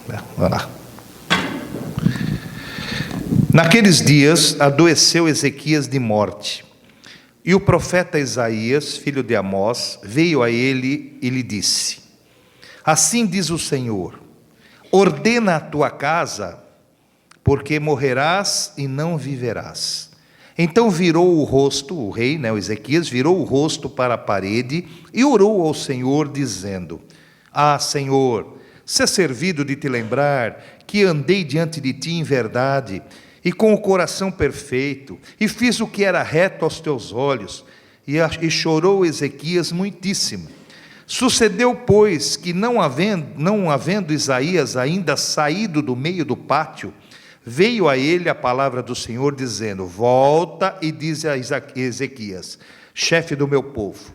Vamos lá. Naqueles dias adoeceu Ezequias de morte, e o profeta Isaías, filho de Amós, veio a ele e lhe disse: assim diz o Senhor, ordena a tua casa, porque morrerás e não viverás. Então virou o rosto, o rei, o Ezequias, virou o rosto para a parede e orou ao Senhor, dizendo: ah, Senhor, se é servido de te lembrar que andei diante de ti em verdade e com o coração perfeito, e fiz o que era reto aos teus olhos. E chorou Ezequias muitíssimo. Sucedeu, pois, que não havendo Isaías ainda saído do meio do pátio, veio a ele a palavra do Senhor, dizendo: volta e diz a Ezequias, chefe do meu povo: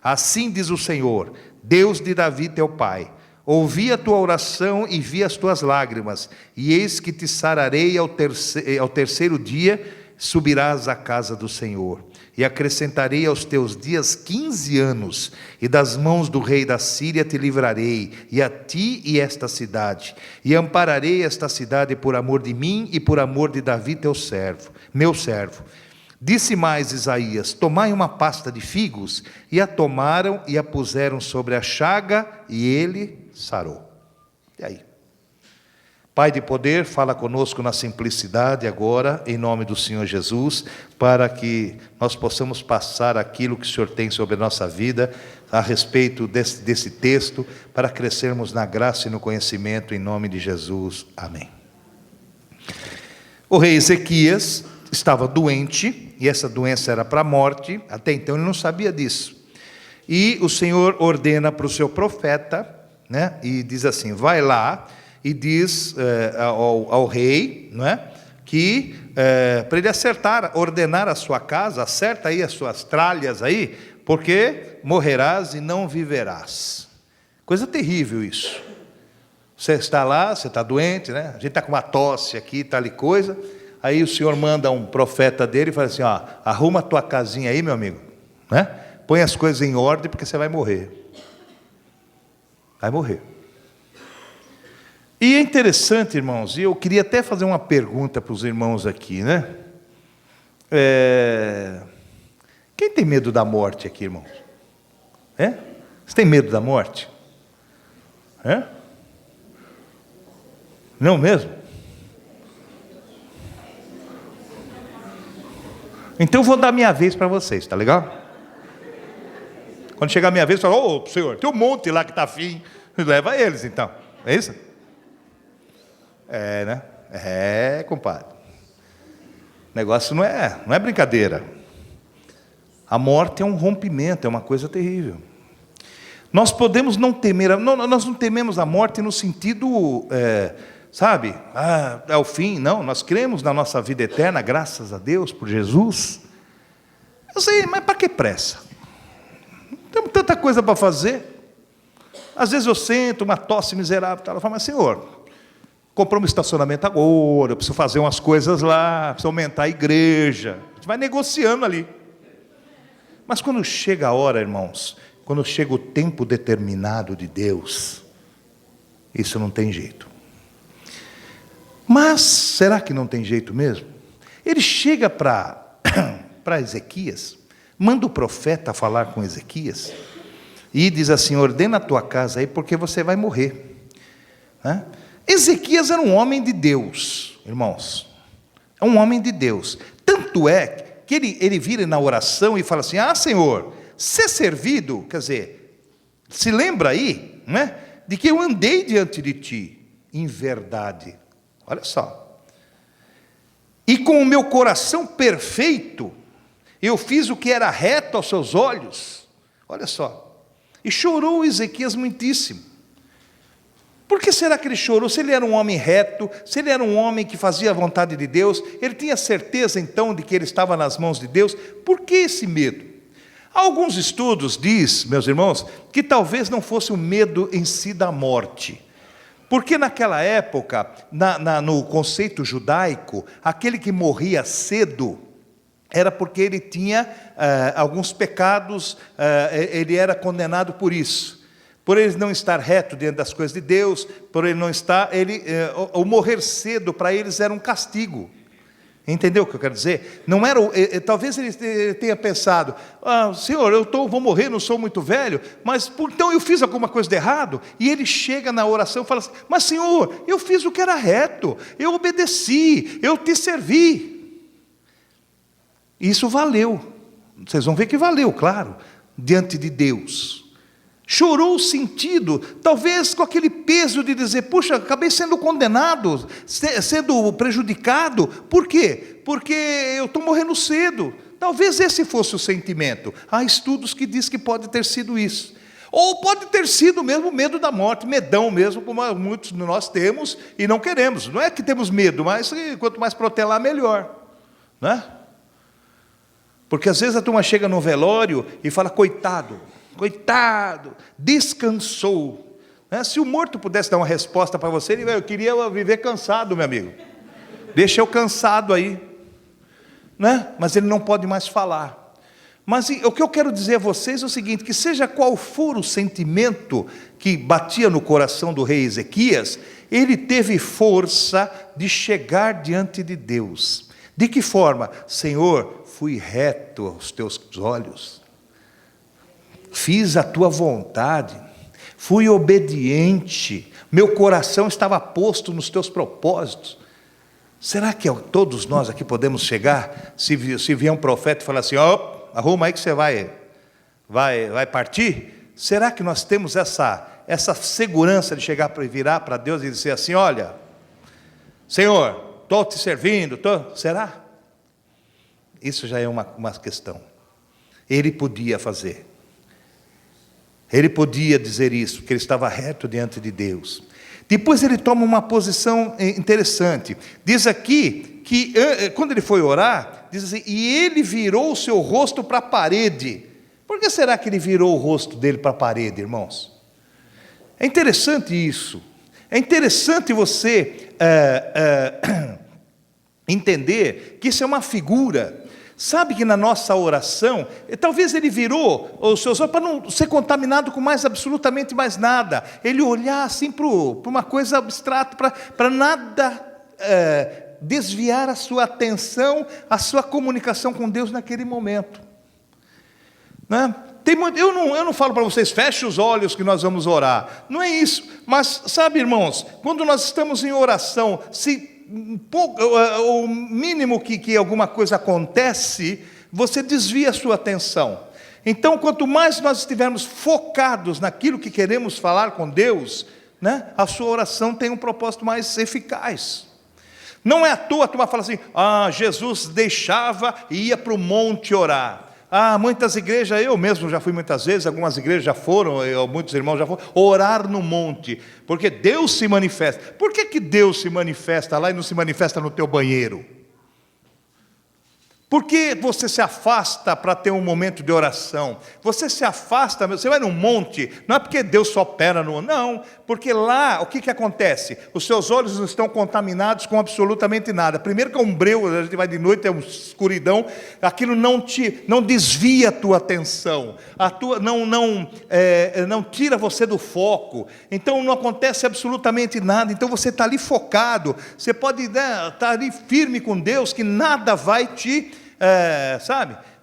assim diz o Senhor, Deus de Davi teu pai, ouvi a tua oração e vi as tuas lágrimas, e eis que te sararei ao terceiro dia, subirás à casa do Senhor, e acrescentarei aos teus dias 15 anos, e das mãos do rei da Síria te livrarei, e a ti e esta cidade, e ampararei esta cidade por amor de mim e por amor de Davi teu servo, meu servo. Disse mais Isaías: tomai uma pasta de figos, e a tomaram e a puseram sobre a chaga, e ele sarou. E aí? Pai de poder, fala conosco na simplicidade agora, em nome do Senhor Jesus, para que nós possamos passar aquilo que o Senhor tem sobre a nossa vida, a respeito desse texto, para crescermos na graça e no conhecimento, em nome de Jesus. Amém. O rei Ezequias estava doente, e essa doença era para a morte, até então ele não sabia disso. E o Senhor ordena para o seu profeta, e diz assim: vai lá e diz ao rei, que para ele ordenar a sua casa, acerta aí as suas tralhas aí, porque morrerás e não viverás. Coisa terrível isso. Você está lá, você está doente, a gente está com uma tosse aqui, tal e coisa. Aí o Senhor manda um profeta dele e fala assim: arruma a tua casinha aí, meu amigo, põe as coisas em ordem, porque você vai morrer. Vai morrer. E é interessante, irmãos, e eu queria até fazer uma pergunta para os irmãos aqui, quem tem medo da morte aqui, irmãos? Você tem medo da morte? Não mesmo? Então eu vou dar minha vez para vocês, tá legal? Quando chegar a minha vez, eu falo: ô Senhor, tem um monte lá que está afim, leva eles então, é isso? Compadre. O negócio não é brincadeira. A morte é um rompimento, é uma coisa terrível. Nós podemos não temer, nós não tememos a morte no sentido, é o fim. Não, nós cremos na nossa vida eterna, graças a Deus, por Jesus. Eu sei, mas para que pressa? Temos tanta coisa para fazer. Às vezes eu sento, uma tosse miserável, eu falo: mas Senhor, comprou um estacionamento agora, eu preciso fazer umas coisas lá, preciso aumentar a igreja. A gente vai negociando ali. Mas quando chega a hora, irmãos, quando chega o tempo determinado de Deus, isso não tem jeito. Mas será que não tem jeito mesmo? Ele chega para Ezequias, manda o profeta falar com Ezequias, e diz assim: ordena a tua casa aí, porque você vai morrer. Ezequias era um homem de Deus, irmãos. É um homem de Deus. Tanto é que ele vira na oração e fala assim: ah, Senhor, ser servido, quer dizer, se lembra aí, de que eu andei diante de ti em verdade. Olha só. E com o meu coração perfeito, eu fiz o que era reto aos seus olhos. Olha só. E chorou Ezequias muitíssimo. Por que será que ele chorou? Se ele era um homem reto, se ele era um homem que fazia a vontade de Deus, ele tinha certeza então de que ele estava nas mãos de Deus, por que esse medo? Alguns estudos dizem, meus irmãos, que talvez não fosse o medo em si da morte, porque naquela época, no conceito judaico, aquele que morria cedo, era porque ele tinha alguns pecados, ele era condenado por isso. por ele não estar reto diante das coisas de Deus, por ele não estar, o morrer cedo para eles era um castigo. Entendeu o que eu quero dizer? Não era, talvez ele tenha pensado, Senhor, vou morrer, não sou muito velho, mas então eu fiz alguma coisa de errado. E ele chega na oração e fala assim, mas Senhor, eu fiz o que era reto, eu obedeci, eu te servi. Isso valeu, vocês vão ver que valeu, claro, diante de Deus. Chorou o sentido, talvez com aquele peso de dizer, puxa, acabei sendo condenado, sendo prejudicado. Por quê? Porque eu estou morrendo cedo. Talvez esse fosse o sentimento. Há estudos que dizem que pode ter sido isso. Ou pode ter sido mesmo medo da morte, medão mesmo, como muitos de nós temos e não queremos. Não é que temos medo, mas quanto mais protelar, melhor. Não é? Porque às vezes a turma chega no velório e fala, coitado, descansou. Se o morto pudesse dar uma resposta para você, ele, eu queria viver cansado, meu amigo. Deixa eu cansado aí. Mas ele não pode mais falar. Mas o que eu quero dizer a vocês é o seguinte, que seja qual for o sentimento que batia no coração do rei Ezequias, ele teve força de chegar diante de Deus. De que forma? Senhor, fui reto aos teus olhos. Fiz a tua vontade, fui obediente, meu coração estava posto nos teus propósitos. Será que todos nós aqui podemos chegar, se vier um profeta e falar assim, arruma aí que você vai partir? Será que nós temos essa segurança de chegar para virar para Deus e dizer assim, olha, Senhor, estou te servindo, será? Isso já é uma questão. Ele podia fazer. Ele podia dizer isso, que ele estava reto diante de Deus. Depois ele toma uma posição interessante. Diz aqui que quando ele foi orar, diz assim, e ele virou o seu rosto para a parede. Por que será que ele virou o rosto dele para a parede, irmãos? É interessante isso. É interessante você entender que isso é uma figura. Sabe que na nossa oração, talvez ele virou os seus olhos para não ser contaminado com absolutamente mais nada. Ele olhar assim para uma coisa abstrata, para nada desviar a sua atenção, a sua comunicação com Deus naquele momento. Eu não falo para vocês, feche os olhos que nós vamos orar. Não é isso. Mas, sabe, irmãos, quando nós estamos em oração, o mínimo que alguma coisa acontece, você desvia a sua atenção. Então, quanto mais nós estivermos focados naquilo que queremos falar com Deus, a sua oração tem um propósito mais eficaz. Não é à toa a turma fala assim, Jesus deixava e ia para o monte orar. Muitas igrejas, eu mesmo já fui muitas vezes, algumas igrejas já foram, muitos irmãos já foram, orar no monte, porque Deus se manifesta. Por que Deus se manifesta lá e não se manifesta no teu banheiro? Por que você se afasta para ter um momento de oração? Você se afasta, você vai num monte, não é porque Deus só opera não, porque lá, o que acontece? Os seus olhos não estão contaminados com absolutamente nada. Primeiro que é um breu, a gente vai de noite, é uma escuridão, aquilo não desvia a tua atenção, não tira você do foco, então não acontece absolutamente nada, então você está ali focado, você pode estar ali firme com Deus, que nada vai te...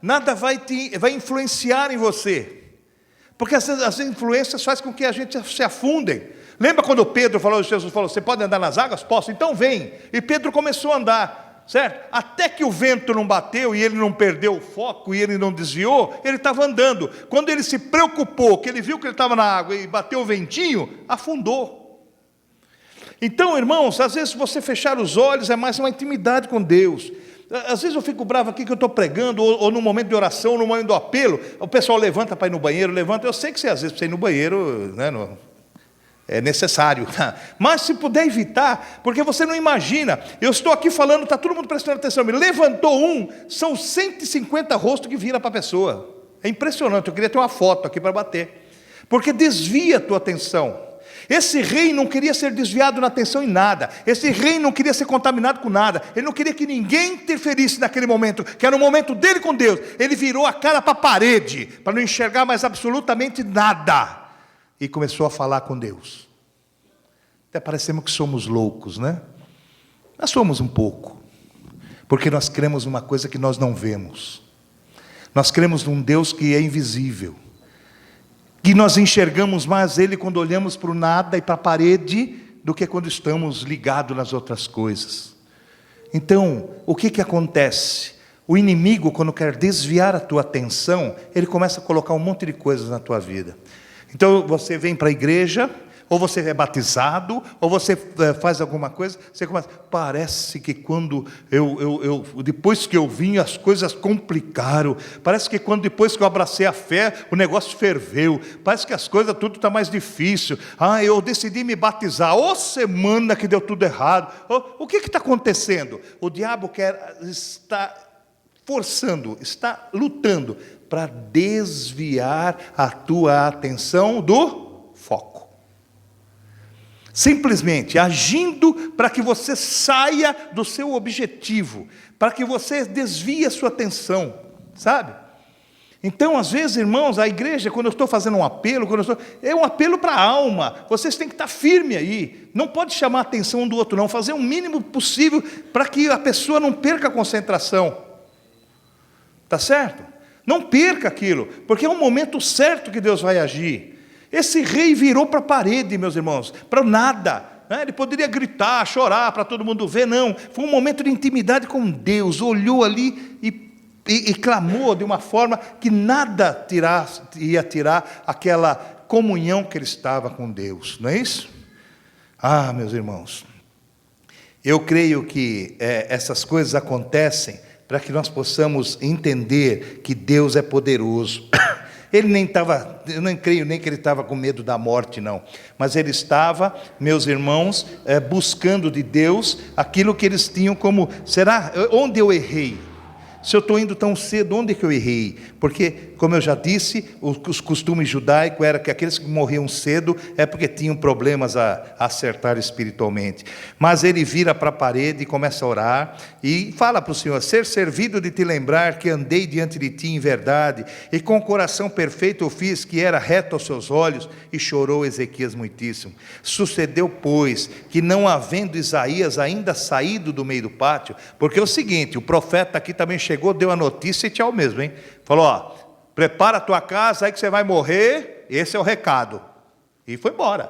nada vai influenciar em você, porque as influências fazem com que a gente se afundem. Lembra quando Jesus falou, você pode andar nas águas? Posso, então vem. E Pedro começou a andar, certo? Até que o vento não bateu e ele não perdeu o foco e ele não desviou, ele estava andando. Quando ele se preocupou, que ele viu que ele estava na água e bateu o ventinho, afundou. Então, irmãos, às vezes você fechar os olhos é mais uma intimidade com Deus. Às vezes eu fico bravo aqui que eu estou pregando, ou no momento de oração, no momento do apelo, o pessoal levanta para ir no banheiro, eu sei que você às vezes precisa ir no banheiro, é necessário, mas se puder evitar, porque você não imagina, eu estou aqui falando, está todo mundo prestando atenção, me levantou são 150 rostos que vira para a pessoa, é impressionante, eu queria ter uma foto aqui para bater, porque desvia a tua atenção. Esse rei não queria ser desviado na atenção em nada. Esse rei não queria ser contaminado com nada. Ele não queria que ninguém interferisse naquele momento, que era o momento dele com Deus. Ele virou a cara para a parede, para não enxergar mais absolutamente nada. e começou a falar com Deus. Até parecemos que somos loucos, né? Nós somos um pouco, porque nós cremos numa coisa que nós não vemos. Nós cremos num Deus que é invisível, que nós enxergamos mais Ele quando olhamos para o nada e para a parede, do que quando estamos ligados nas outras coisas. Então, o que acontece? O inimigo, quando quer desviar a tua atenção, ele começa a colocar um monte de coisas na tua vida. Então, você vem para a igreja, ou você é batizado, ou você faz alguma coisa, você começa, parece que quando depois que eu vim, as coisas complicaram, parece que depois que eu abracei a fé, o negócio ferveu, parece que as coisas, tudo está mais difícil, eu decidi me batizar, semana que deu tudo errado, o que está acontecendo? O diabo está forçando, está lutando, para desviar a tua atenção do foco. Simplesmente agindo para que você saia do seu objetivo, para que você desvie a sua atenção, sabe? Então, às vezes, irmãos, a igreja, quando eu estou fazendo um apelo, é um apelo para a alma, vocês têm que estar firme aí, não pode chamar a atenção um do outro não, fazer o mínimo possível para que a pessoa não perca a concentração, tá certo? Não perca aquilo, porque é um momento certo que Deus vai agir. Esse rei virou para a parede, meus irmãos, para nada, né? Ele poderia gritar, chorar para todo mundo ver, não, foi um momento de intimidade com Deus, olhou ali e clamou de uma forma que nada ia tirar aquela comunhão que ele estava com Deus, não é isso? Meus irmãos, eu creio que essas coisas acontecem para que nós possamos entender que Deus é poderoso. Ele nem estava, eu não creio nem que ele estava com medo da morte, não. Mas ele estava, meus irmãos, buscando de Deus aquilo que eles tinham como, será, onde eu errei? Se eu estou indo tão cedo, onde é que eu errei? Porque, como eu já disse, os costumes judaicos eram que aqueles que morriam cedo é porque tinham problemas a acertar espiritualmente. Mas ele vira para a parede e começa a orar e fala para o Senhor, ser servido de te lembrar que andei diante de ti em verdade e com o coração perfeito eu fiz que era reto aos seus olhos, e chorou Ezequias muitíssimo. Sucedeu, pois, que não havendo Isaías ainda saído do meio do pátio, porque é o seguinte, o profeta aqui também chegou, deu a notícia e tchau mesmo, hein? Falou, prepara a tua casa aí que você vai morrer, esse é o recado. E foi embora.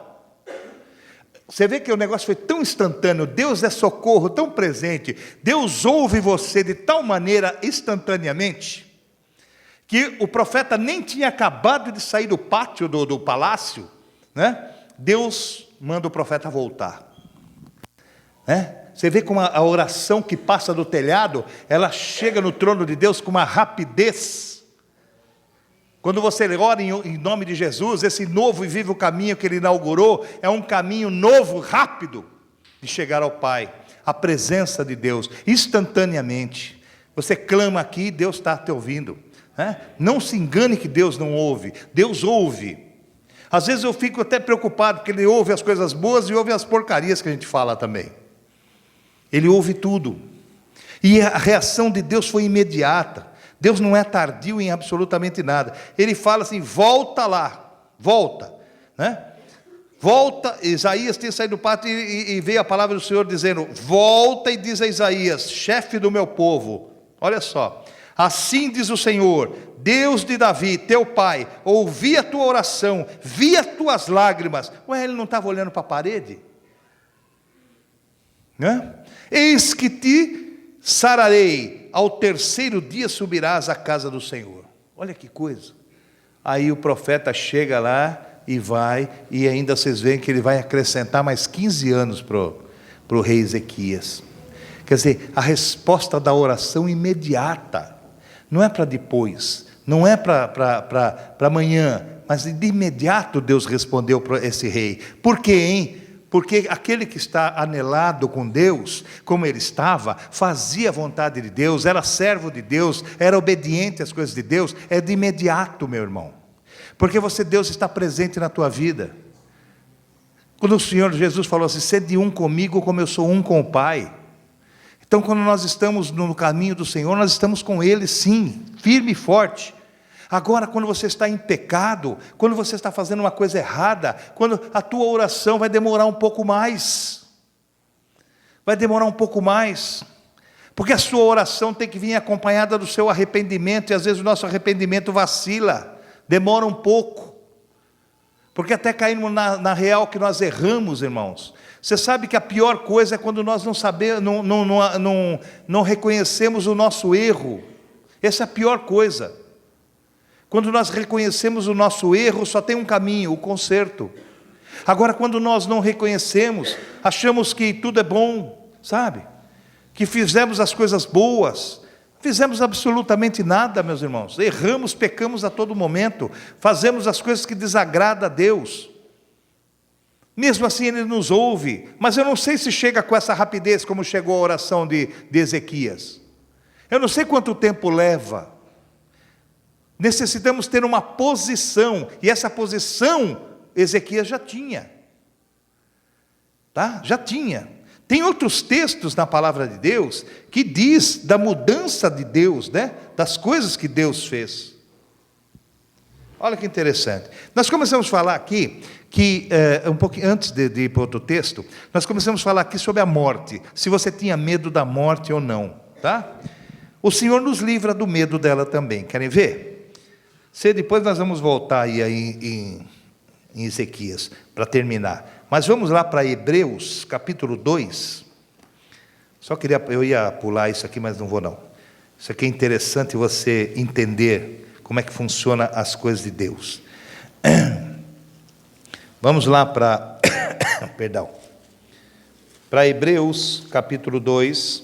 Você vê que o negócio foi tão instantâneo, Deus é socorro tão presente, Deus ouve você de tal maneira instantaneamente, que o profeta nem tinha acabado de sair do pátio do palácio, né? Deus manda o profeta voltar, né? Você vê como a oração que passa do telhado, ela chega no trono de Deus com uma rapidez. Quando você ora em nome de Jesus, esse novo e vivo caminho que Ele inaugurou, é um caminho novo, rápido, de chegar ao Pai, a presença de Deus, instantaneamente. Você clama aqui, Deus está te ouvindo, né? Não se engane que Deus não ouve, Deus ouve. Às vezes eu fico até preocupado, porque Ele ouve as coisas boas e ouve as porcarias que a gente fala também. Ele ouve tudo, e a reação de Deus foi imediata. Deus não é tardio em absolutamente nada. Ele fala assim, volta lá, volta, né? Volta, Isaías tinha saído do pátio e veio a palavra do Senhor dizendo, volta e diz a Isaías, chefe do meu povo, olha só, assim diz o Senhor, Deus de Davi, teu pai, ouvi a tua oração, vi as tuas lágrimas. Ele não estava olhando para a parede? Né? Eis que te sararei, ao terceiro dia subirás à casa do Senhor. Olha que coisa. Aí o profeta chega lá e vai, e ainda vocês veem que ele vai acrescentar mais 15 anos para o rei Ezequias. Quer dizer, a resposta da oração imediata, não é para depois, não é para amanhã, mas de imediato Deus respondeu para esse rei. Por quê, hein? Porque aquele que está anelado com Deus, como ele estava, fazia a vontade de Deus, era servo de Deus, era obediente às coisas de Deus, é de imediato, meu irmão. Porque Deus está presente na tua vida. Quando o Senhor Jesus falou assim, sede um comigo como eu sou um com o Pai. Então quando nós estamos no caminho do Senhor, nós estamos com Ele sim, firme e forte. Agora, quando você está em pecado, quando você está fazendo uma coisa errada, quando a tua oração vai demorar um pouco mais. Vai demorar um pouco mais. Porque a sua oração tem que vir acompanhada do seu arrependimento, e às vezes o nosso arrependimento vacila, demora um pouco. Porque até caímos na real que nós erramos, irmãos. Você sabe que a pior coisa é quando nós não reconhecemos o nosso erro. Essa é a pior coisa. Quando nós reconhecemos o nosso erro, só tem um caminho, o conserto. Agora, quando nós não reconhecemos, achamos que tudo é bom, sabe? Que fizemos as coisas boas. Fizemos absolutamente nada, meus irmãos. Erramos, pecamos a todo momento. Fazemos as coisas que desagradam a Deus. Mesmo assim Ele nos ouve. Mas eu não sei se chega com essa rapidez como chegou a oração de Ezequias. Eu não sei quanto tempo leva. Necessitamos ter uma posição. E essa posição Ezequias já tinha. Tá? Já tinha. Tem outros textos na palavra de Deus que diz da mudança de Deus, né? Das coisas que Deus fez. Olha que interessante. Nós começamos a falar aqui, que um pouquinho antes de ir para outro texto, nós começamos a falar aqui sobre a morte, se você tinha medo da morte ou não. Tá? O Senhor nos livra do medo dela também. Querem ver? Depois nós vamos voltar aí em Ezequias, para terminar. Mas vamos lá para Hebreus, capítulo 2. Eu ia pular isso aqui, mas não vou não. Isso aqui é interessante você entender como é que funciona as coisas de Deus. Vamos lá para, perdão, para Hebreus, capítulo 2.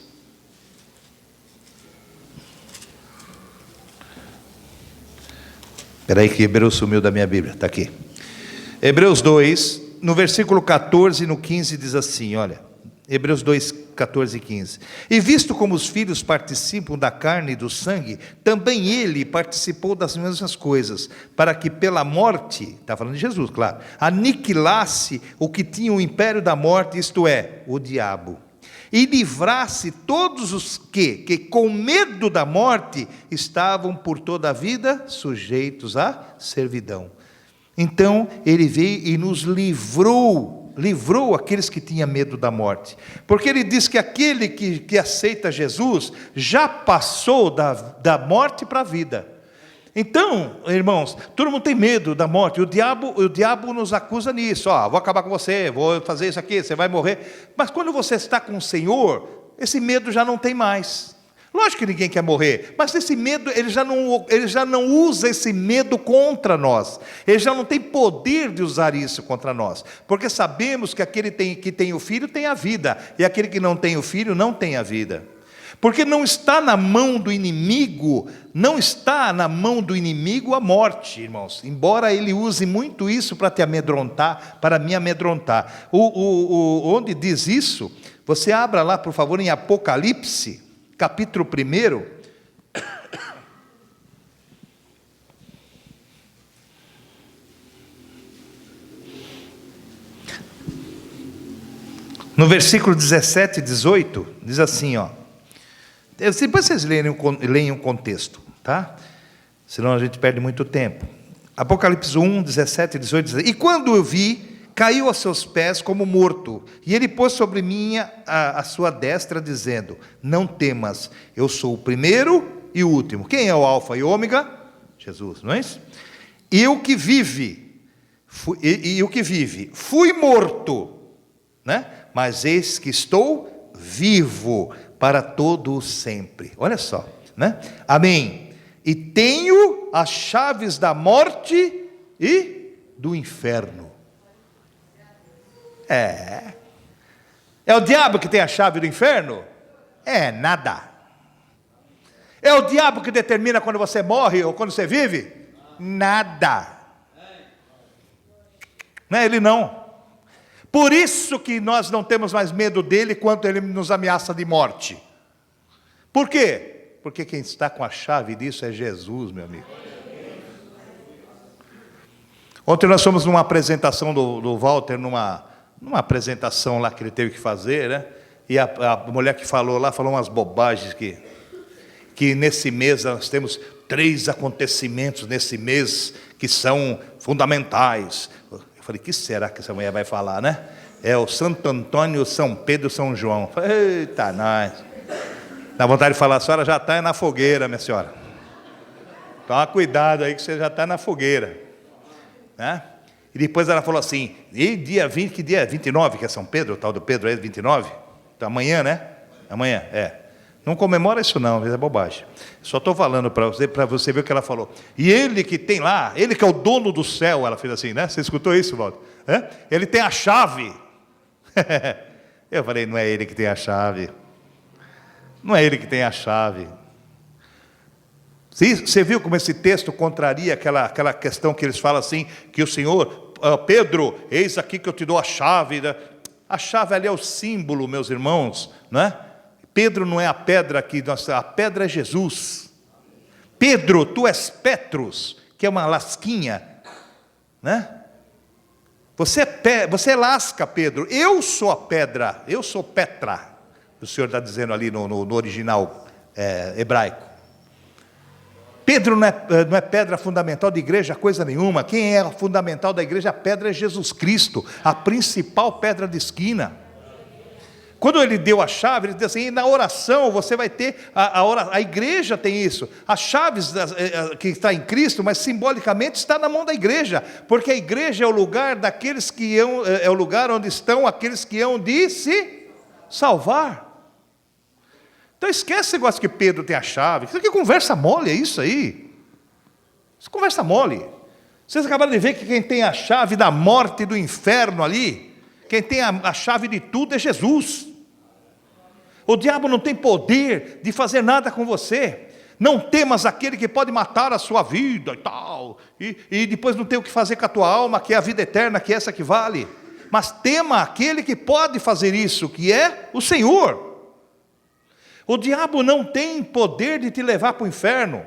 Espera aí que Hebreus sumiu da minha Bíblia, está aqui. Hebreus 2, no versículo 14 e no 15 diz assim, olha, Hebreus 2, 14 e 15. E visto como os filhos participam da carne e do sangue, também ele participou das mesmas coisas, para que pela morte, está falando de Jesus, claro, aniquilasse o que tinha o império da morte, isto é, o diabo, e livrasse todos os que com medo da morte estavam por toda a vida sujeitos à servidão. Então, ele veio e nos livrou aqueles que tinham medo da morte. Porque ele diz que aquele que aceita Jesus, já passou da morte para a vida. Então, irmãos, todo mundo tem medo da morte. O diabo nos acusa nisso. Vou acabar com você, vou fazer isso aqui, você vai morrer. Mas quando você está com o Senhor, esse medo já não tem mais. Lógico que ninguém quer morrer, mas esse medo, ele já não usa esse medo contra nós. Ele já não tem poder de usar isso contra nós. Porque sabemos que aquele que tem o filho tem a vida, e aquele que não tem o filho não tem a vida. Porque não está na mão do inimigo, a morte, irmãos. Embora ele use muito isso para te amedrontar, para me amedrontar. Onde diz isso, você abra lá, por favor, em Apocalipse, capítulo 1, no versículo 17 e 18, diz assim, ó. Depois vocês leem o contexto, tá? Senão a gente perde muito tempo. Apocalipse 1, 17 e 18 diz assim, e quando eu vi, caiu aos seus pés como morto, e ele pôs sobre mim a sua destra, dizendo, não temas, eu sou o primeiro e o último. Quem é o alfa e o ômega? Jesus, não é isso? E o que vive, fui morto, né? Mas eis que estou vivo para todo o sempre. Olha só, né? Amém. E tenho as chaves da morte e do inferno. É o diabo que tem a chave do inferno? É nada. É o diabo que determina quando você morre ou quando você vive? Nada. Não é ele não. Por isso que nós não temos mais medo dele quando ele nos ameaça de morte. Por quê? Porque quem está com a chave disso é Jesus, meu amigo. Ontem nós fomos numa apresentação do Walter, numa apresentação lá que ele teve que fazer, né? E a mulher que falou lá, falou umas bobagens que nesse mês nós temos 3 acontecimentos nesse mês que são fundamentais. Eu falei, que será que essa mulher vai falar, né? É o Santo Antônio, São Pedro, São João. Eu falei, eita, nós. Dá vontade de falar, a senhora já está na fogueira, minha senhora. Toma cuidado aí que você já está na fogueira. Né? E depois ela falou assim, e dia 20, que dia é? 29, que é São Pedro, o tal do Pedro é 29? Então, amanhã, né? Amanhã, é. Não comemora isso não, é bobagem. Só estou falando para você ver o que ela falou. E ele que tem lá, ele que é o dono do céu, ela fez assim, né? Você escutou isso, Walter? Ele tem a chave. Eu falei, não é ele que tem a chave. Não é ele que tem a chave. Você viu como esse texto contraria aquela questão que eles falam assim, que o Senhor, Pedro, eis aqui que eu te dou a chave. A chave ali é o símbolo, meus irmãos, não é? Pedro não é a pedra aqui, a pedra é Jesus. Pedro, tu és Petrus, que é uma lasquinha, né? Você lasca, Pedro. Eu sou a pedra, eu sou Petra. O Senhor está dizendo ali no original hebraico. Pedro não é pedra fundamental da igreja, coisa nenhuma. Quem é a fundamental da igreja? A pedra é Jesus Cristo, a principal pedra de esquina. Quando ele deu a chave, ele disse assim, na oração você vai ter, a igreja tem isso, as chaves que está em Cristo, mas simbolicamente está na mão da igreja, porque a igreja é o lugar daqueles que é o lugar onde estão aqueles que hão de se salvar. Então esquece esse negócio que Pedro tem a chave, isso aqui é conversa mole, é isso aí, isso é conversa mole. Vocês acabaram de ver que quem tem a chave da morte e do inferno ali, quem tem a chave de tudo é Jesus. O diabo não tem poder de fazer nada com você. Não temas aquele que pode matar a sua vida e tal. E depois não tem o que fazer com a tua alma, que é a vida eterna, que é essa que vale. Mas tema aquele que pode fazer isso, que é o Senhor. O diabo não tem poder de te levar para o inferno.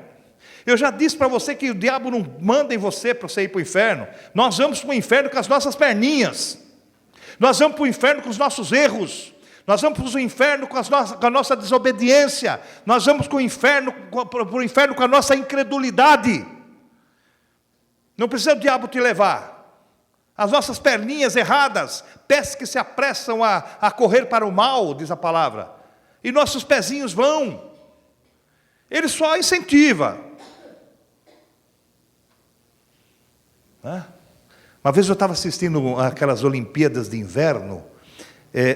Eu já disse para você que o diabo não manda em você para você ir para o inferno. Nós vamos para o inferno com as nossas perninhas. Nós vamos para o inferno com os nossos erros. Nós vamos para o inferno com a nossa desobediência. Nós vamos para o inferno com a nossa incredulidade. Não precisa o diabo te levar. As nossas perninhas erradas, pés que se apressam a correr para o mal, diz a palavra. E nossos pezinhos vão. Ele só incentiva. Uma vez eu estava assistindo aquelas Olimpíadas de Inverno.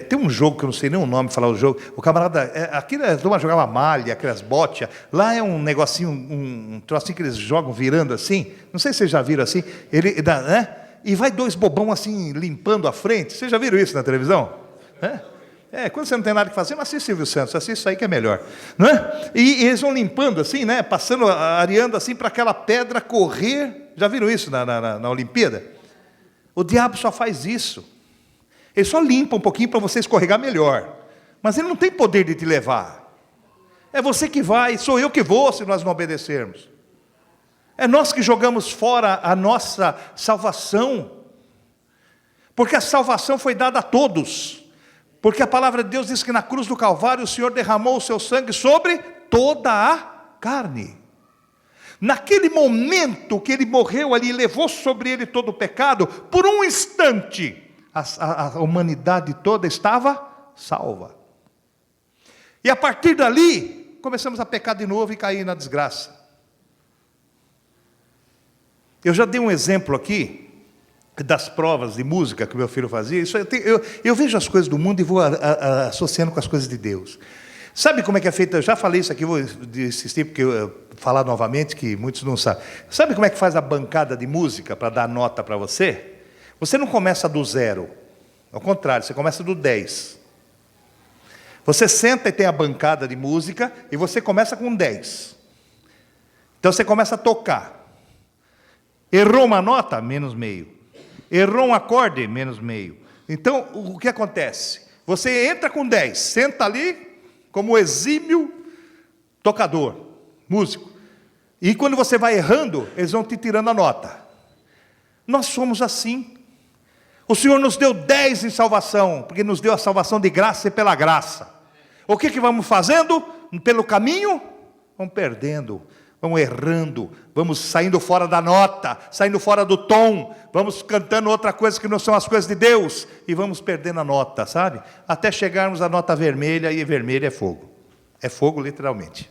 Tem um jogo que eu não sei nem o nome, falar o jogo. O camarada, aqui a turma jogava malha, aquelas botias. Lá é um negocinho, um trocinho que eles jogam virando assim. Não sei se vocês já viram assim. E vai 2 bobão assim, limpando a frente. Vocês já viram isso na televisão? Quando você não tem nada que fazer, não assiste Silvio Santos, assiste isso aí que é melhor. Não é? E eles vão limpando assim, né? Passando, areando assim para aquela pedra correr. Já viram isso na Olimpíada? O diabo só faz isso. Ele só limpa um pouquinho para você escorregar melhor. Mas ele não tem poder de te levar. É você que vai, sou eu que vou se nós não obedecermos. É nós que jogamos fora a nossa salvação. Porque a salvação foi dada a todos. Porque a palavra de Deus diz que na cruz do Calvário o Senhor derramou o seu sangue sobre toda a carne. Naquele momento que ele morreu ali, levou sobre ele todo o pecado, por um instante, a humanidade toda estava salva. E a partir dali, começamos a pecar de novo e cair na desgraça. Eu já dei um exemplo aqui, das provas de música que meu filho fazia. Eu vejo as coisas do mundo e vou associando com as coisas de Deus. Sabe como é que é feito? Eu já falei isso aqui, vou insistir porque falar novamente, que muitos não sabem. Sabe como é que faz a bancada de música para dar nota para você? Você não começa do 0, ao contrário, você começa do 10. Você senta e tem a bancada de música e você começa com 10. Então você começa a tocar. Errou uma nota? Menos meio. Errou um acorde? Menos meio. Então, o que acontece? Você entra com 10, senta ali como exímio tocador, músico. E quando você vai errando, eles vão te tirando a nota. Nós somos assim. O Senhor nos deu 10 em salvação, porque nos deu a salvação de graça e pela graça. O que vamos fazendo? Pelo caminho, vamos perdendo. vamos errando, vamos saindo fora da nota, saindo fora do tom, vamos cantando outra coisa que não são as coisas de Deus, e vamos perdendo a nota, sabe? Até chegarmos à nota vermelha, e vermelho é fogo literalmente.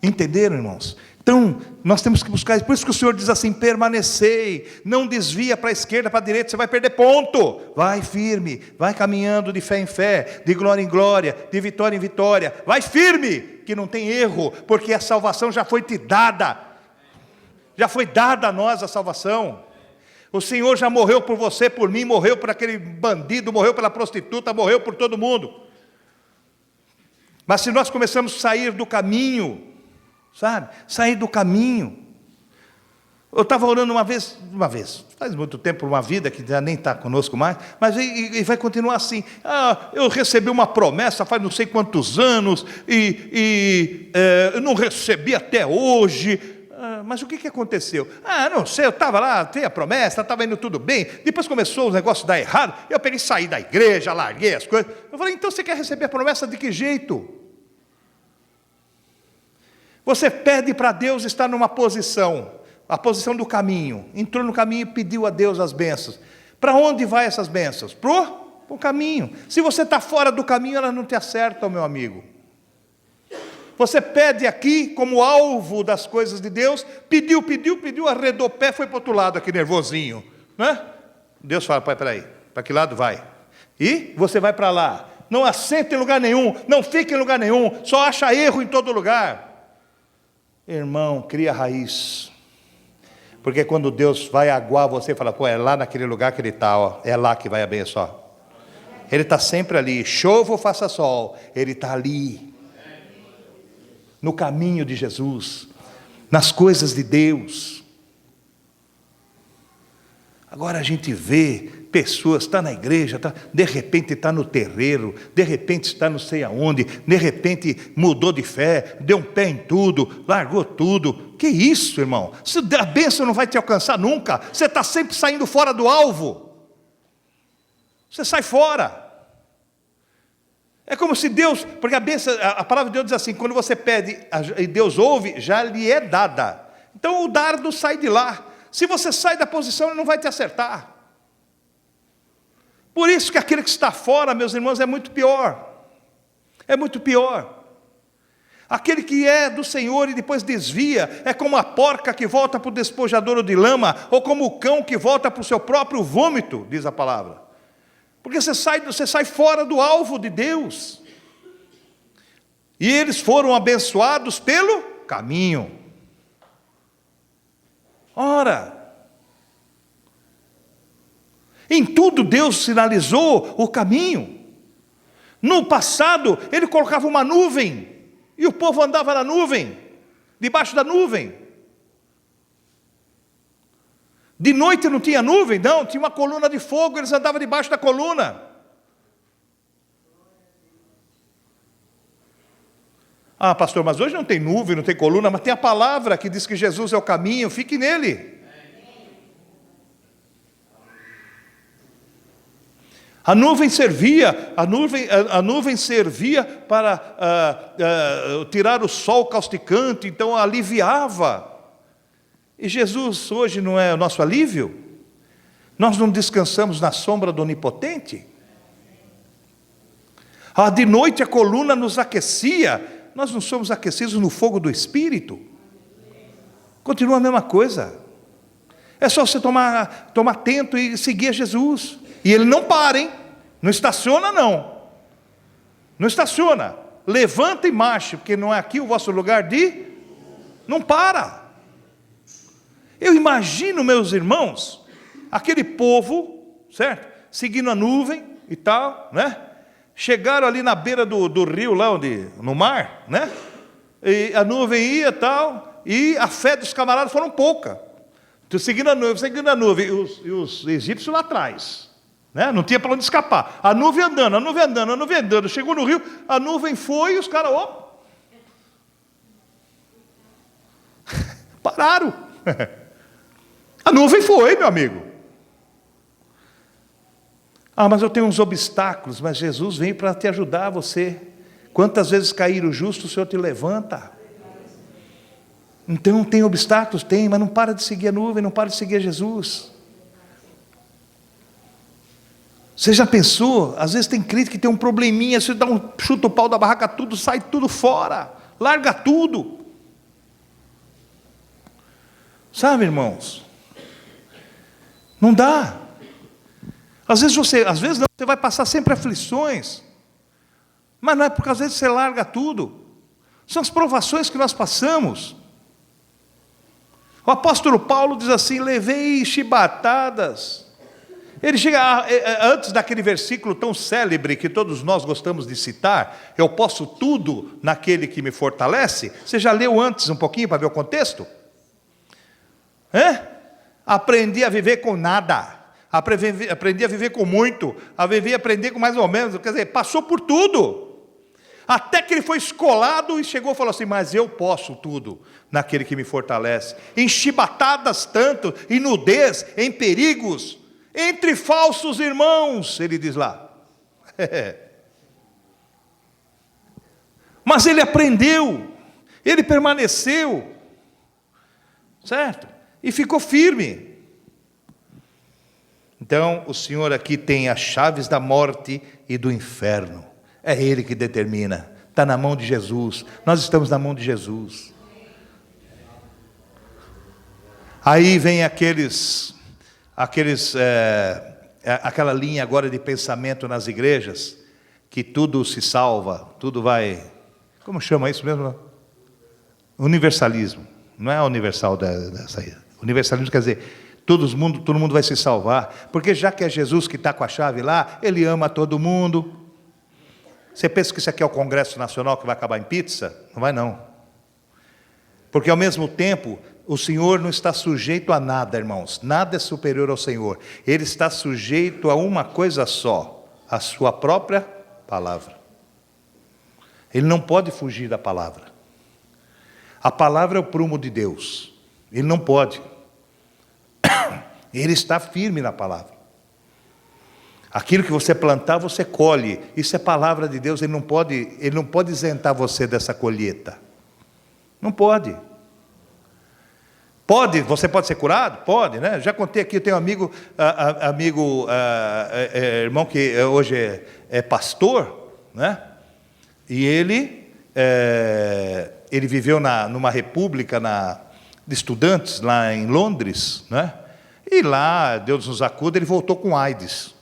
Entenderam, irmãos? Então, nós temos que buscar, por isso que o Senhor diz assim: permanecei, não desvia para a esquerda, para a direita, você vai perder ponto. Vai firme, vai caminhando de fé em fé, de glória em glória, de vitória em vitória. Vai firme, que não tem erro, porque a salvação já foi te dada. Já foi dada a nós a salvação. O Senhor já morreu por você, por mim, morreu por aquele bandido, morreu pela prostituta, morreu por todo mundo. Mas se nós começamos a sair do caminho, sabe? Sair do caminho. Eu estava orando uma vez, faz muito tempo, por uma vida que já nem está conosco mais, mas e vai continuar assim. Eu recebi uma promessa faz não sei quantos anos, eu não recebi até hoje. Mas o que aconteceu? Não sei, eu estava lá, tem a promessa, estava indo tudo bem, depois começou o negócio a dar errado, eu peguei, saí da igreja, larguei as coisas. Eu falei: então você quer receber a promessa de que jeito? Você pede para Deus estar numa posição, a posição do caminho. Entrou no caminho e pediu a Deus as bênçãos. Para onde vai essas bênçãos? Para o caminho. Se você está fora do caminho, elas não te acertam, meu amigo. Você pede aqui como alvo das coisas de Deus, pediu, arredou o pé, foi para o outro lado aqui nervosinho, né? Deus fala: pai, peraí, para que lado vai? E você vai para lá. Não assenta em lugar nenhum, não fica em lugar nenhum, só acha erro em todo lugar. Irmão, cria raiz, porque quando Deus vai aguar você, fala: pô, é lá naquele lugar que Ele está, é lá que vai abençoar. Ele está sempre ali, chova ou faça sol, Ele está ali, no caminho de Jesus, nas coisas de Deus. Agora a gente vê pessoas, está na igreja, de repente está no terreiro, de repente está não sei aonde, de repente mudou de fé, deu um pé em tudo, largou tudo. Que isso, irmão? A bênção não vai te alcançar nunca. Você está sempre saindo fora do alvo. Você sai fora. É como se Deus, porque a bênção, a palavra de Deus diz assim: quando você pede e Deus ouve, já lhe é dada. Então o dardo sai de lá. Se você sai da posição, ele não vai te acertar. Por isso que aquele que está fora, meus irmãos, é muito pior. É muito pior. Aquele que é do Senhor e depois desvia, é como a porca que volta para o despojadouro de lama, ou como o cão que volta para o seu próprio vômito, diz a palavra. Porque você sai fora do alvo de Deus. E eles foram abençoados pelo caminho. Ora, em tudo Deus sinalizou o caminho. No passado, Ele colocava uma nuvem, e o povo andava na nuvem, debaixo da nuvem. De noite não tinha nuvem, não, tinha uma coluna de fogo, eles andavam debaixo da coluna. Pastor, mas hoje não tem nuvem, não tem coluna, mas tem a palavra que diz que Jesus é o caminho, fique nele. A nuvem servia para tirar o sol causticante, então aliviava. E Jesus hoje não é o nosso alívio? Nós não descansamos na sombra do Onipotente? De noite a coluna nos aquecia, nós não somos aquecidos no fogo do Espírito? Continua a mesma coisa. É só você tomar atento e seguir a Jesus. E Ele não para, hein? Não estaciona, não. Não estaciona. Levanta e marche, porque não é aqui o vosso lugar de... Não para. Eu imagino, meus irmãos, aquele povo, certo? Seguindo a nuvem e tal, né? Chegaram ali na beira do rio, lá no mar, né? E a nuvem ia e tal, e a fé dos camaradas foram pouca. Seguindo a nuvem, e os egípcios lá atrás, né? Não tinha para onde escapar. A nuvem andando, chegou no rio, a nuvem foi e os caras, pararam. A nuvem foi, meu amigo. Mas eu tenho uns obstáculos, mas Jesus veio para te ajudar você. Quantas vezes cair o justo, o Senhor te levanta. Então tem obstáculos? Tem, mas não para de seguir a nuvem, não para de seguir Jesus. Você já pensou? Às vezes tem crente que tem um probleminha, você dá chuta o pau da barraca, tudo sai tudo fora, larga tudo. Sabe, irmãos? Não dá. Às vezes não, você vai passar sempre aflições, mas não é porque às vezes você larga tudo. São as provações que nós passamos. O apóstolo Paulo diz assim: levei chibatadas. Ele chega antes daquele versículo tão célebre que todos nós gostamos de citar: eu posso tudo naquele que me fortalece. Você já leu antes um pouquinho para ver o contexto? Aprendi a viver com nada, aprendi a viver com muito, aprender com mais ou menos, quer dizer, passou por tudo, até que ele foi escolado e chegou e falou assim: mas eu posso tudo naquele que me fortalece, em chibatadas tanto, em nudez, em perigos, entre falsos irmãos, ele diz lá. Mas ele aprendeu, ele permaneceu, certo? E ficou firme. Então o Senhor aqui tem as chaves da morte e do inferno. É Ele que determina. Está na mão de Jesus. Nós estamos na mão de Jesus. Aí vem aquela linha agora de pensamento nas igrejas, que tudo se salva, tudo vai, como chama isso mesmo? Universalismo. Não é universal dessa aí. Universalismo quer dizer, todo mundo vai se salvar, porque já que é Jesus que está com a chave lá, Ele ama todo mundo. Você pensa que isso aqui é o Congresso Nacional que vai acabar em pizza? Não vai não. Porque ao mesmo tempo, o Senhor não está sujeito a nada, irmãos. Nada é superior ao Senhor. Ele está sujeito a uma coisa só: a sua própria palavra. Ele não pode fugir da palavra. A palavra é o prumo de Deus. Ele não pode. Ele está firme na palavra. Aquilo que você plantar, você colhe. Isso é palavra de Deus. Ele não pode isentar você dessa colheita. Não pode. Pode, você pode ser curado? Pode, né? Já contei aqui, eu tenho um irmão que hoje é pastor, né? E ele viveu numa república de estudantes lá em Londres, né? E lá, Deus nos acuda, ele voltou com AIDS.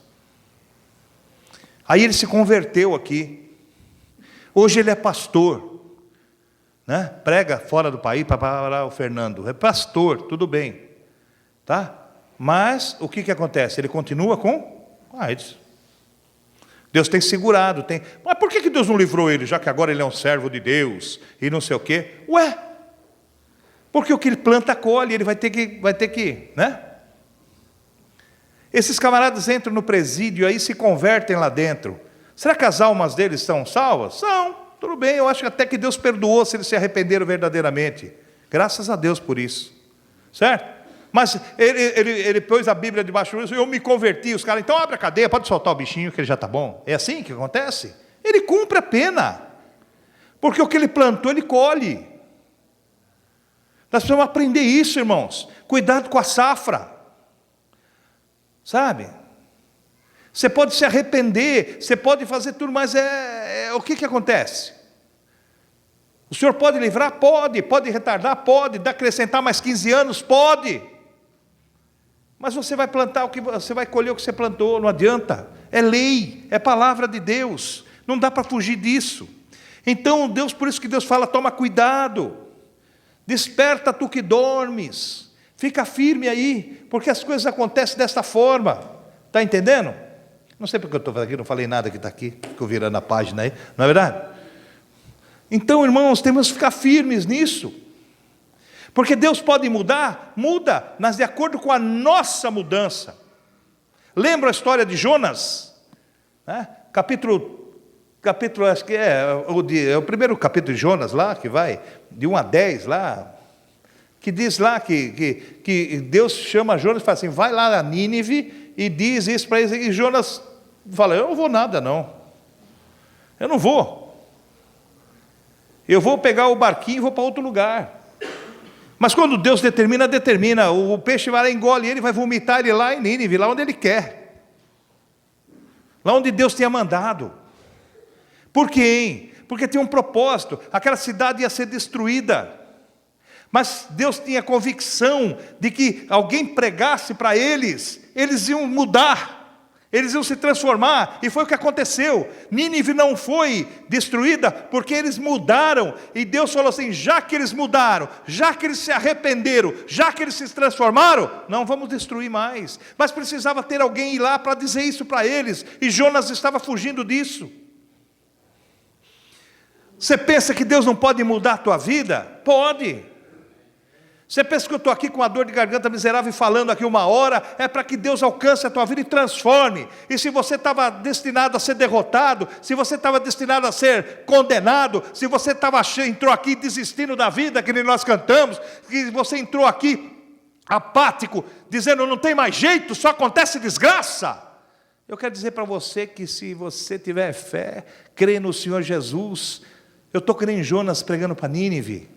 Aí ele se converteu aqui. Hoje ele é pastor, né? Prega fora do país, para o Fernando. É pastor, tudo bem, tá? Mas o que acontece? Ele continua com AIDS. Deus tem segurado, tem. Mas por que Deus não livrou ele, já que agora ele é um servo de Deus e não sei o quê? Ué, porque o que ele planta colhe, ele vai ter que, né? Esses camaradas entram no presídio, aí se convertem lá dentro. Será que as almas deles são salvas? São, tudo bem, eu acho até que Deus perdoou se eles se arrependeram verdadeiramente. Graças a Deus por isso, certo? Mas ele pôs a Bíblia debaixo do braço, eu me converti, os caras, então abre a cadeia, pode soltar o bichinho que ele já está bom. É assim que acontece? Ele cumpre a pena, porque o que ele plantou, ele colhe. Nós precisamos aprender isso, irmãos. Cuidado com a safra. Sabe? Você pode se arrepender, você pode fazer tudo, mas o que acontece? O Senhor pode livrar? Pode retardar? Pode, acrescentar mais 15 anos? Pode. Mas você vai plantar você vai colher o que você plantou, não adianta. É lei, é palavra de Deus, não dá para fugir disso. Então, por isso que Deus fala: toma cuidado, desperta tu que dormes. Fica firme aí, porque as coisas acontecem desta forma. Está entendendo? Não sei porque eu estou aqui, não falei nada que está aqui. Ficou virando a página aí, não é verdade? Então, irmãos, temos que ficar firmes nisso. Porque Deus pode mudar? Muda, mas de acordo com a nossa mudança. Lembra a história de Jonas? Capítulo, acho que é o primeiro capítulo de Jonas lá, que vai de 1 a 10 lá. Que diz lá que Deus chama Jonas e fala assim: vai lá a Nínive e diz isso para eles. E Jonas fala: eu não vou nada não, eu não vou, eu vou pegar o barquinho e vou para outro lugar. Mas quando Deus determina, o peixe vai lá, engole ele, vai vomitar ele lá em Nínive, lá onde ele quer. Lá onde Deus tinha mandado. Por quê? Porque tinha um propósito, aquela cidade ia ser destruída. Mas Deus tinha convicção de que alguém pregasse para eles, eles iam mudar. Eles iam se transformar, e foi o que aconteceu. Nínive não foi destruída porque eles mudaram, e Deus falou assim: já que eles mudaram, já que eles se arrependeram, já que eles se transformaram, não vamos destruir mais. Mas precisava ter alguém ir lá para dizer isso para eles, e Jonas estava fugindo disso. Você pensa que Deus não pode mudar a tua vida? Pode. Você pensa que eu estou aqui com uma dor de garganta miserável e falando aqui uma hora, é para que Deus alcance a tua vida e transforme. E se você estava destinado a ser derrotado, se você estava destinado a ser condenado, se você entrou aqui desistindo da vida, que nem nós cantamos, que você entrou aqui apático, dizendo não tem mais jeito, só acontece desgraça. Eu quero dizer para você que se você tiver fé, crê no Senhor Jesus. Eu estou crendo em Jonas pregando para Nínive.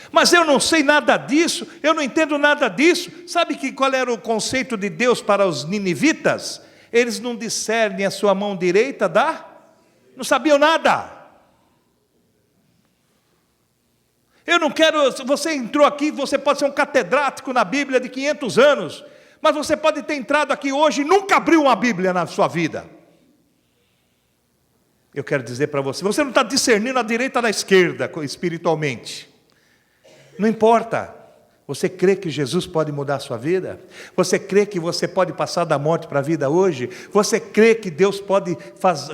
Mas eu não sei nada disso, eu não entendo nada disso. Sabe qual era o conceito de Deus para os ninivitas? Eles não discernem a sua mão direita não sabiam nada. Eu não quero, você entrou aqui, você pode ser um catedrático na Bíblia de 500 anos, mas você pode ter entrado aqui hoje e nunca abriu uma Bíblia na sua vida. Eu quero dizer para você, você não está discernindo a direita da esquerda espiritualmente. Não importa, você crê que Jesus pode mudar a sua vida? Você crê que você pode passar da morte para a vida hoje? Você crê que Deus pode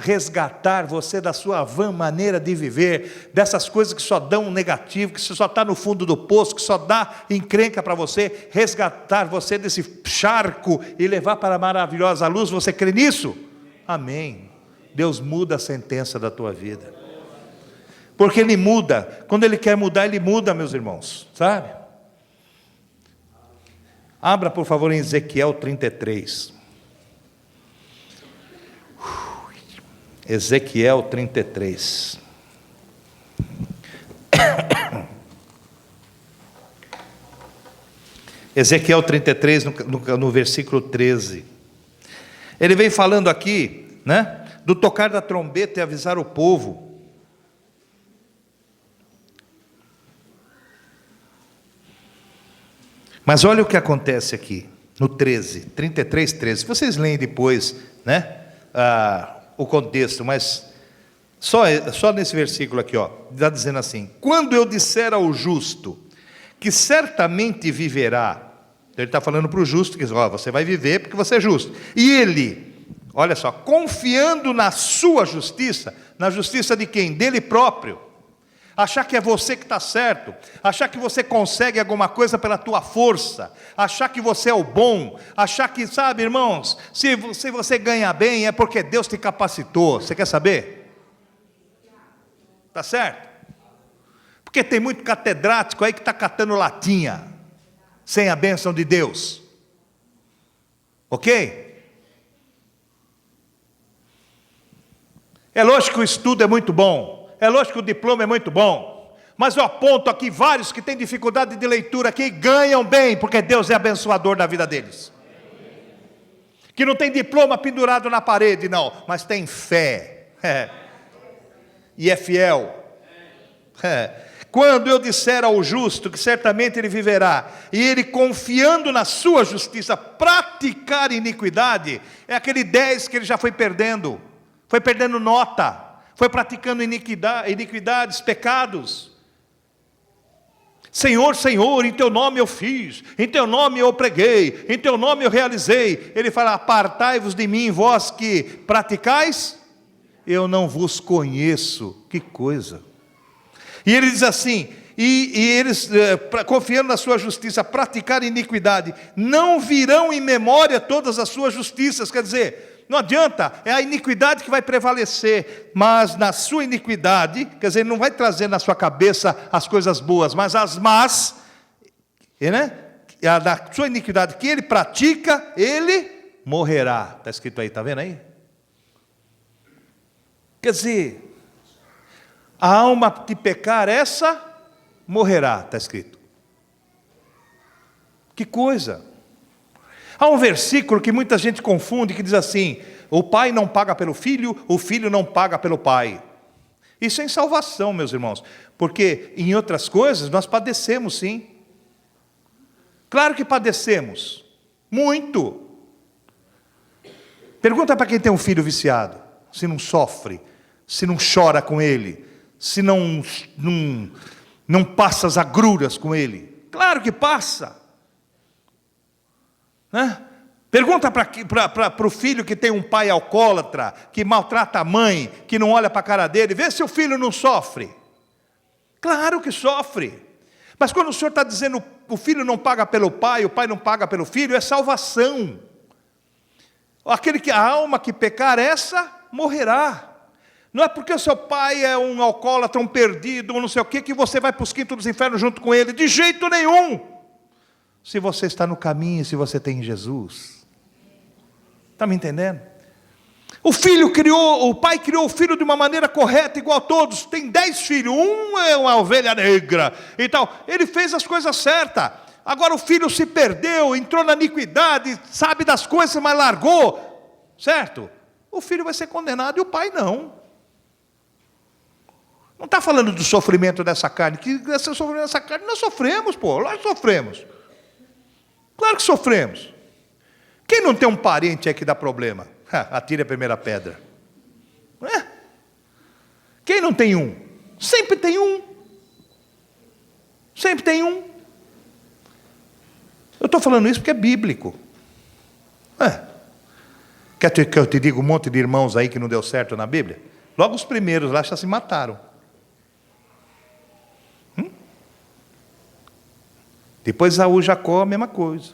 resgatar você da sua vã maneira de viver, dessas coisas que só dão um negativo, que só está no fundo do poço, que só dá encrenca para você, resgatar você desse charco e levar para a maravilhosa luz? Você crê nisso? Amém. Deus muda a sentença da tua vida. Porque Ele muda, quando Ele quer mudar, Ele muda, meus irmãos, sabe? Abra, por favor, em Ezequiel 33. Ezequiel 33. Ezequiel 33, no versículo 13. Ele vem falando aqui, né, do tocar da trombeta e avisar o povo. Mas olha o que acontece aqui, no 33, 13. Vocês leem depois, né, o contexto, mas só nesse versículo aqui, está dizendo assim: quando eu disser ao justo que certamente viverá, então ele está falando para o justo, que você vai viver porque você é justo, e ele, olha só, confiando na sua justiça, na justiça de quem? Dele próprio. Achar que é você que está certo, achar que você consegue alguma coisa pela tua força, achar que você é o bom, achar que, sabe, irmãos, se você ganha bem é porque Deus te capacitou. Você quer saber? Está certo? Porque tem muito catedrático aí que está catando latinha, sem a bênção de Deus. Ok? É lógico que o estudo é muito bom. É lógico que o diploma é muito bom, mas eu aponto aqui vários que têm dificuldade de leitura aqui e ganham bem, porque Deus é abençoador na vida deles. Que não tem diploma pendurado na parede, não, mas tem fé, e é fiel. Quando eu disser ao justo que certamente ele viverá, e ele confiando na sua justiça praticar iniquidade, é aquele 10 que ele já foi perdendo nota, foi praticando iniquidades, pecados. Senhor, Senhor, em teu nome eu fiz, em teu nome eu preguei, em teu nome eu realizei. Ele fala: apartai-vos de mim, vós que praticais, eu não vos conheço. Que coisa! E ele diz assim, e eles, confiando na sua justiça, praticar iniquidade, não virão em memória todas as suas justiças. Quer dizer, não adianta, é a iniquidade que vai prevalecer, mas na sua iniquidade, quer dizer, não vai trazer na sua cabeça as coisas boas, mas as más, né? Na sua iniquidade que ele pratica, ele morrerá. Está escrito aí, está vendo aí? Quer dizer, a alma que pecar, essa morrerá, está escrito. Que coisa! Há um versículo que muita gente confunde, que diz assim: o pai não paga pelo filho, o filho não paga pelo pai. Isso é em salvação, meus irmãos, porque em outras coisas nós padecemos sim. Claro que padecemos, muito. Pergunta para quem tem um filho viciado, se não sofre, se não chora com ele, se não passa as agruras com ele. Claro que passa. Né? Pergunta para o filho que tem um pai alcoólatra, que maltrata a mãe, que não olha para a cara dele, vê se o filho não sofre. Claro que sofre. Mas quando o Senhor está dizendo o filho não paga pelo pai, o pai não paga pelo filho, é salvação. A alma que pecar, essa morrerá. Não é porque o seu pai é um alcoólatra, um perdido, um não sei o quê, que você vai para os quintos dos infernos junto com ele. De jeito nenhum. Se você está no caminho, se você tem Jesus. Está me entendendo? O pai criou o filho de uma maneira correta, igual a todos. Tem 10 filhos, um é uma ovelha negra e tal. Ele fez as coisas certas. Agora o filho se perdeu, entrou na iniquidade, sabe das coisas, mas largou. Certo? O filho vai ser condenado e o pai não. Não está falando do sofrimento dessa carne, que esse sofrimento dessa carne nós sofremos, nós sofremos. Claro que sofremos. Quem não tem um parente aí que dá problema? Atire a primeira pedra. Não é? Quem não tem um? Sempre tem um. Sempre tem um. Eu estou falando isso porque é bíblico. Quer que eu te diga um monte de irmãos aí que não deu certo na Bíblia? Logo os primeiros lá já se mataram. Depois Saúl e Jacó, a mesma coisa.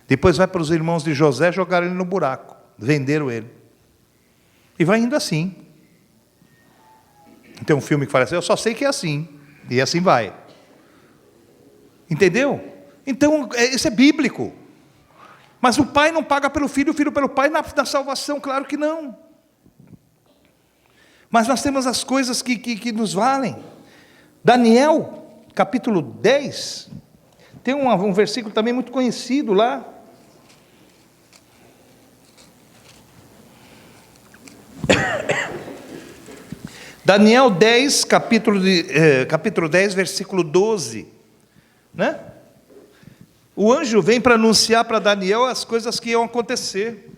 Depois vai para os irmãos de José, jogaram ele no buraco. Venderam ele. E vai indo assim. Tem um filme que fala assim, eu só sei que é assim. E assim vai. Entendeu? Então, isso é bíblico. Mas o pai não paga pelo filho, o filho pelo pai na salvação, claro que não. Mas nós temos as coisas que nos valem. Daniel, capítulo 10, tem um versículo também muito conhecido lá. Daniel 10, capítulo 10, versículo 12. Né? O anjo vem para anunciar para Daniel as coisas que iam acontecer.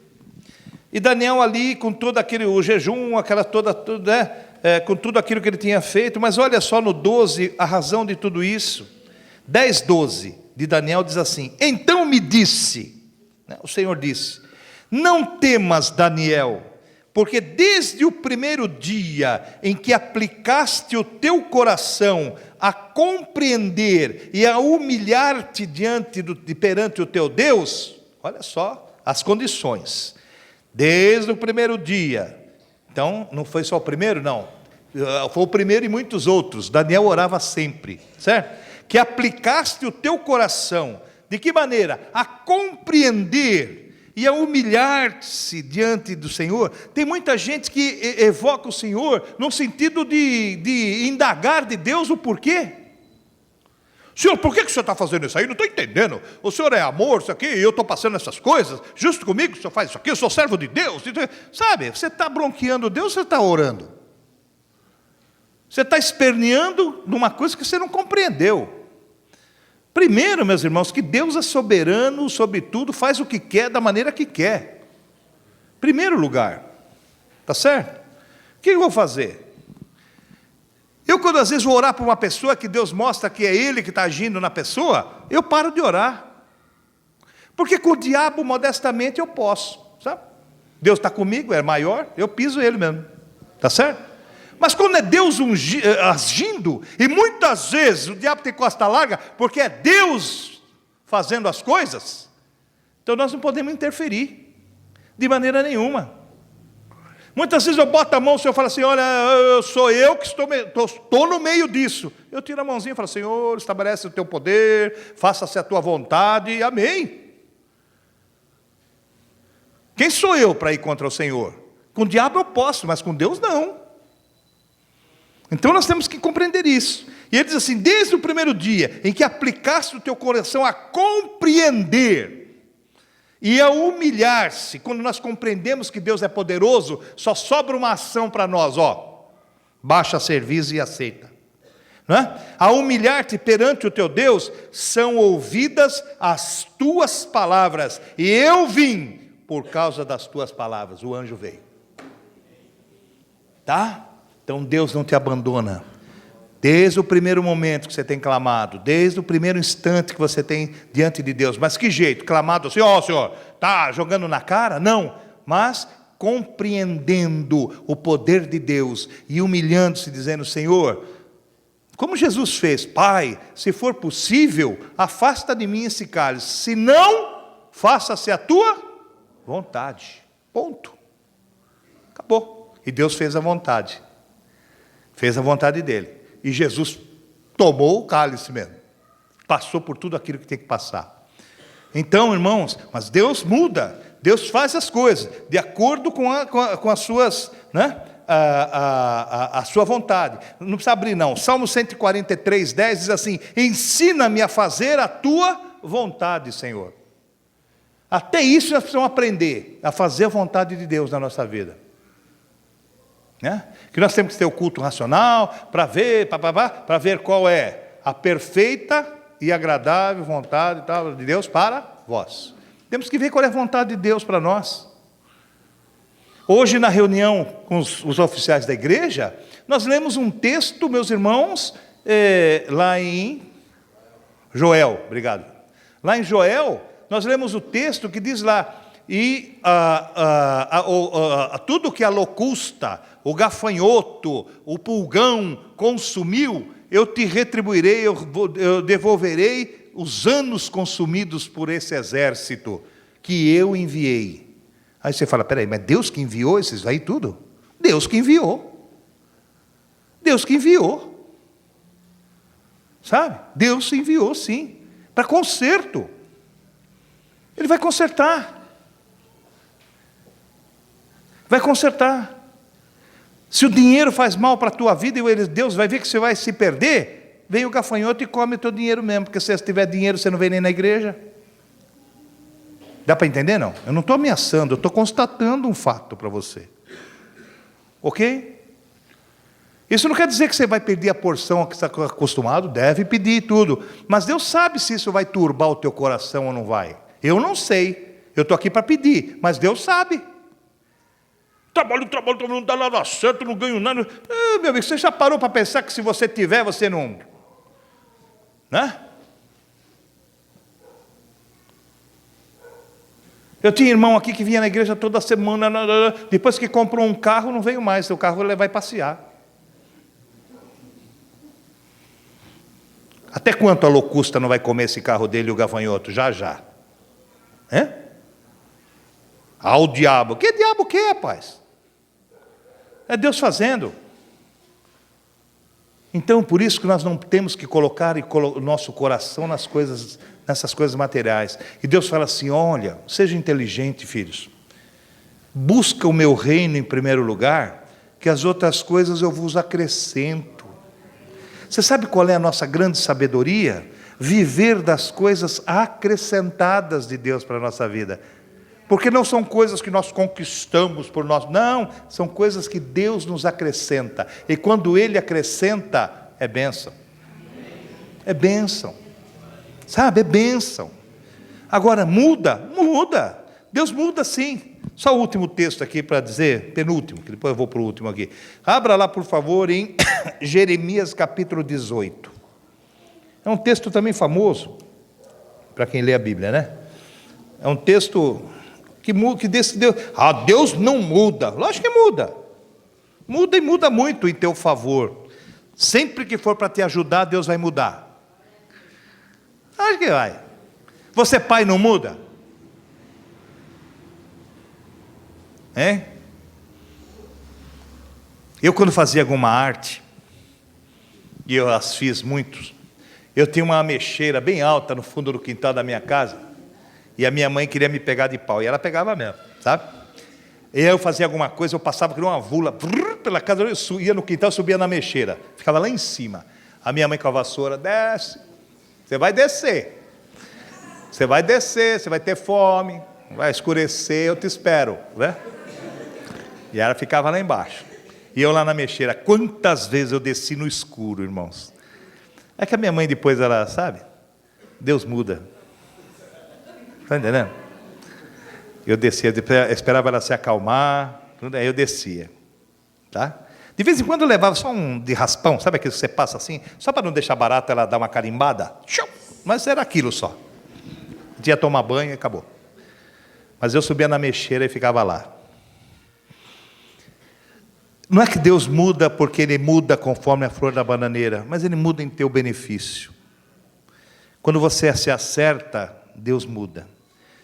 E Daniel ali, com todo o jejum, com tudo aquilo que ele tinha feito, mas olha só no 12, a razão de tudo isso. 10, 12, de Daniel diz assim: então me disse, o Senhor disse, não temas, Daniel, porque desde o primeiro dia em que aplicaste o teu coração a compreender e a humilhar-te perante o teu Deus, olha só as condições, desde o primeiro dia, então não foi só o primeiro, não, foi o primeiro e muitos outros, Daniel orava sempre, certo? Que aplicaste o teu coração, de que maneira? A compreender e a humilhar-se diante do Senhor. Tem muita gente que evoca o Senhor no sentido de indagar de Deus o porquê. Senhor, por que o Senhor está fazendo isso aí? Não estou entendendo. O Senhor é amor, isso aqui, e eu estou passando essas coisas, justo comigo o Senhor faz isso aqui, eu sou servo de Deus. Sabe, você está bronqueando Deus, você está orando. Você está esperneando numa coisa que você não compreendeu. Primeiro, meus irmãos, que Deus é soberano sobre tudo, faz o que quer, da maneira que quer. Primeiro lugar, tá certo? O que eu vou fazer? Eu, quando às vezes vou orar para uma pessoa que Deus mostra que é Ele que está agindo na pessoa, eu paro de orar. Porque com o diabo, modestamente, eu posso, sabe? Deus está comigo, é maior, eu piso ele mesmo, tá certo? Mas quando é Deus agindo, e muitas vezes o diabo tem costa larga, porque é Deus fazendo as coisas, então nós não podemos interferir, de maneira nenhuma. Muitas vezes eu boto a mão, o Senhor fala assim, olha, sou eu que estou no meio disso. Eu tiro a mãozinha e falo, Senhor, estabelece o teu poder, faça-se a tua vontade, amém. Quem sou eu para ir contra o Senhor? Com o diabo eu posso, mas com Deus não. Então nós temos que compreender isso. E ele diz assim: desde o primeiro dia em que aplicaste o teu coração a compreender e a humilhar-se, quando nós compreendemos que Deus é poderoso, só sobra uma ação para nós, baixa serviço e aceita. Não é? A humilhar-te perante o teu Deus, são ouvidas as tuas palavras, e eu vim por causa das tuas palavras. O anjo veio. Tá? Então Deus não te abandona. Desde o primeiro momento que você tem clamado, desde o primeiro instante que você tem diante de Deus. Mas que jeito? Clamado assim: Senhor, está jogando na cara? Não, mas compreendendo o poder de Deus e humilhando-se, dizendo: Senhor, como Jesus fez: Pai, se for possível, afasta de mim esse cálice, se não, faça-se a tua vontade. Ponto. Acabou. E Deus fez a vontade. Fez a vontade dele. E Jesus tomou o cálice mesmo. Passou por tudo aquilo que tem que passar. Então, irmãos, mas Deus muda. Deus faz as coisas de acordo com as suas, né? A sua vontade. Não precisa abrir não. Salmo 143, 10 diz assim: ensina-me a fazer a tua vontade, Senhor. Até isso nós precisamos aprender, a fazer a vontade de Deus na nossa vida. Né? Que nós temos que ter o culto racional para ver qual é a perfeita e agradável vontade de Deus para vós. Temos que ver qual é a vontade de Deus para nós. Hoje, na reunião com os oficiais da igreja, nós lemos um texto, meus irmãos, lá em Joel, obrigado. Lá em Joel, nós lemos o texto que diz lá: e tudo que a locusta, o gafanhoto, o pulgão consumiu, eu te retribuirei, eu devolverei os anos consumidos por esse exército que eu enviei. Aí você fala: peraí, mas Deus que enviou esses aí tudo? Deus que enviou. Deus que enviou. Sabe? Deus enviou sim, para conserto. Ele vai consertar. Vai consertar. Se o dinheiro faz mal para a tua vida e Deus vai ver que você vai se perder, vem o gafanhoto e come o teu dinheiro mesmo, porque se você tiver dinheiro você não vem nem na igreja. Dá para entender não? Eu não estou ameaçando, eu estou constatando um fato para você. Ok? Isso não quer dizer que você vai pedir a porção que você está acostumado, deve pedir tudo. Mas Deus sabe se isso vai turbar o teu coração ou não vai. Eu não sei, eu estou aqui para pedir, mas Deus sabe. Trabalho, não dá nada certo, não ganho nada. Meu amigo, você já parou para pensar que se você tiver, você não... Né? Eu tinha irmão aqui que vinha na igreja toda semana, depois que comprou um carro, não veio mais, o carro ele vai passear. Até quanto a locusta não vai comer esse carro dele e o gafanhoto? Já, já. O diabo. Que diabo que é, rapaz? É Deus fazendo. Então, por isso que nós não temos que colocar o nosso coração nessas coisas materiais. E Deus fala assim: olha, seja inteligente, filhos. Busca o meu reino em primeiro lugar, que as outras coisas eu vos acrescento. Você sabe qual é a nossa grande sabedoria? Viver das coisas acrescentadas de Deus para a nossa vida. Porque não são coisas que nós conquistamos por nós, não, são coisas que Deus nos acrescenta. E quando Ele acrescenta, é bênção. É bênção. Sabe, é bênção. Agora, muda. Deus muda sim. Só o último texto aqui para dizer, penúltimo, que depois eu vou para o último aqui. Abra lá, por favor, em Jeremias capítulo 18. É um texto também famoso, para quem lê a Bíblia, né? É um texto... que decidiu, Deus não muda. Lógico que muda. Muda e muda muito em teu favor. Sempre que for para te ajudar, Deus vai mudar. Acho que vai. Você pai não muda? Eu quando fazia alguma arte, e eu as fiz muitos, eu tinha uma ameixeira bem alta no fundo do quintal da minha casa, e a minha mãe queria me pegar de pau, e ela pegava mesmo, sabe? E eu fazia alguma coisa, eu passava por uma vula, pela casa, eu ia no quintal, subia na ameixeira, ficava lá em cima. A minha mãe com a vassoura, desce. Você vai descer. Você vai descer, você vai ter fome, vai escurecer, eu te espero, né? E ela ficava lá embaixo. E eu lá na mexeira. Quantas vezes eu desci no escuro, irmãos? É que a minha mãe depois, ela, sabe? Deus muda. Está entendendo? Eu descia, esperava ela se acalmar, aí eu descia. Tá? De vez em quando eu levava só um de raspão, sabe aquilo que você passa assim? Só para não deixar barato, ela dar uma carimbada. Mas era aquilo só. Ia tomar banho e acabou. Mas eu subia na mexeira e ficava lá. Não é que Deus muda porque Ele muda conforme a flor da bananeira, mas Ele muda em teu benefício. Quando você se acerta, Deus muda.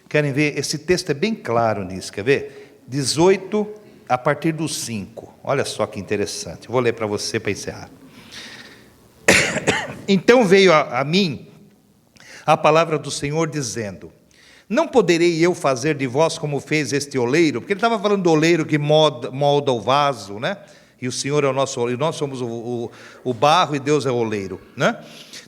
Querem ver? Esse texto é bem claro nisso, quer ver? 18 a partir do 5. Olha só que interessante. Vou ler para você para encerrar. Então veio a mim a palavra do Senhor dizendo: não poderei eu fazer de vós como fez este oleiro? Porque ele estava falando do oleiro que molda o vaso, né? E o Senhor é o nosso oleiro, nós somos o barro e Deus é o oleiro, né?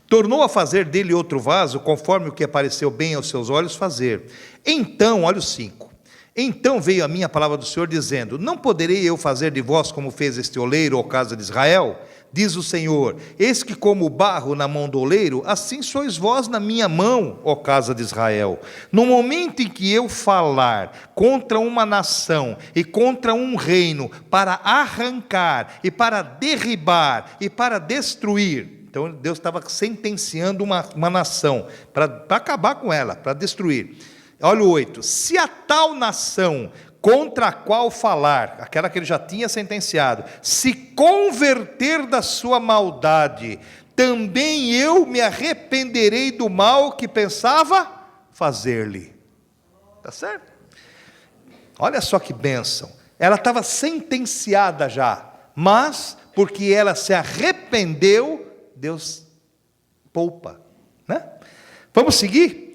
Tornou a fazer dele outro vaso, conforme o que apareceu bem aos seus olhos fazer. Então, olha o 5. Então veio a mim a palavra do Senhor dizendo: não poderei eu fazer de vós como fez este oleiro, ó casa de Israel? Diz o Senhor: eis que como o barro na mão do oleiro, assim sois vós na minha mão, ó casa de Israel. No momento em que eu falar contra uma nação e contra um reino, para arrancar e para derribar e para destruir. Então Deus estava sentenciando uma nação, para acabar com ela, para destruir. Olha o 8, se a tal nação contra a qual falar, aquela que ele já tinha sentenciado, se converter da sua maldade, também eu me arrependerei do mal que pensava fazer-lhe. Está certo? Olha só que bênção, ela estava sentenciada já, mas porque ela se arrependeu, Deus poupa, né? Vamos seguir?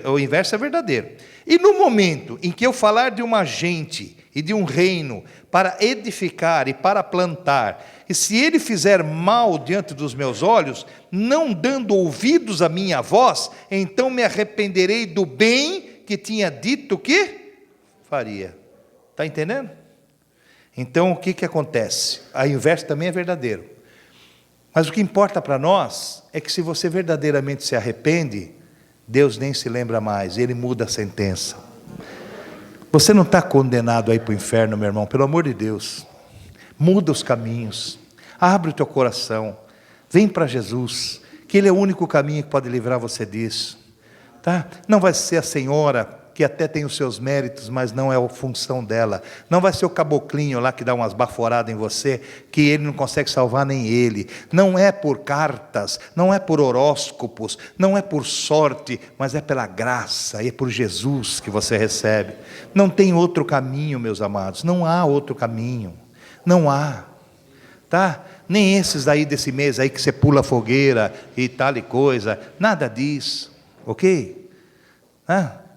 O inverso é verdadeiro. E no momento em que eu falar de uma gente e de um reino para edificar e para plantar, e se ele fizer mal diante dos meus olhos, não dando ouvidos à minha voz, então me arrependerei do bem que tinha dito que faria. Está entendendo? Então o que acontece? O inverso também é verdadeiro. Mas o que importa para nós é que se você verdadeiramente se arrepende, Deus nem se lembra mais, Ele muda a sentença. Você não está condenado a ir para o inferno, meu irmão, pelo amor de Deus. Muda os caminhos, abre o teu coração, vem para Jesus, que Ele é o único caminho que pode livrar você disso. Tá? Não vai ser a senhora, que até tem os seus méritos, mas não é a função dela. Não vai ser o caboclinho lá que dá umas baforadas em você, que ele não consegue salvar nem ele. Não é por cartas, não é por horóscopos, não é por sorte, mas é pela graça, e é por Jesus que você recebe. Não tem outro caminho, meus amados, não há outro caminho, não há, tá? Nem esses aí desse mês aí que você pula fogueira e tal e coisa, nada disso, ok?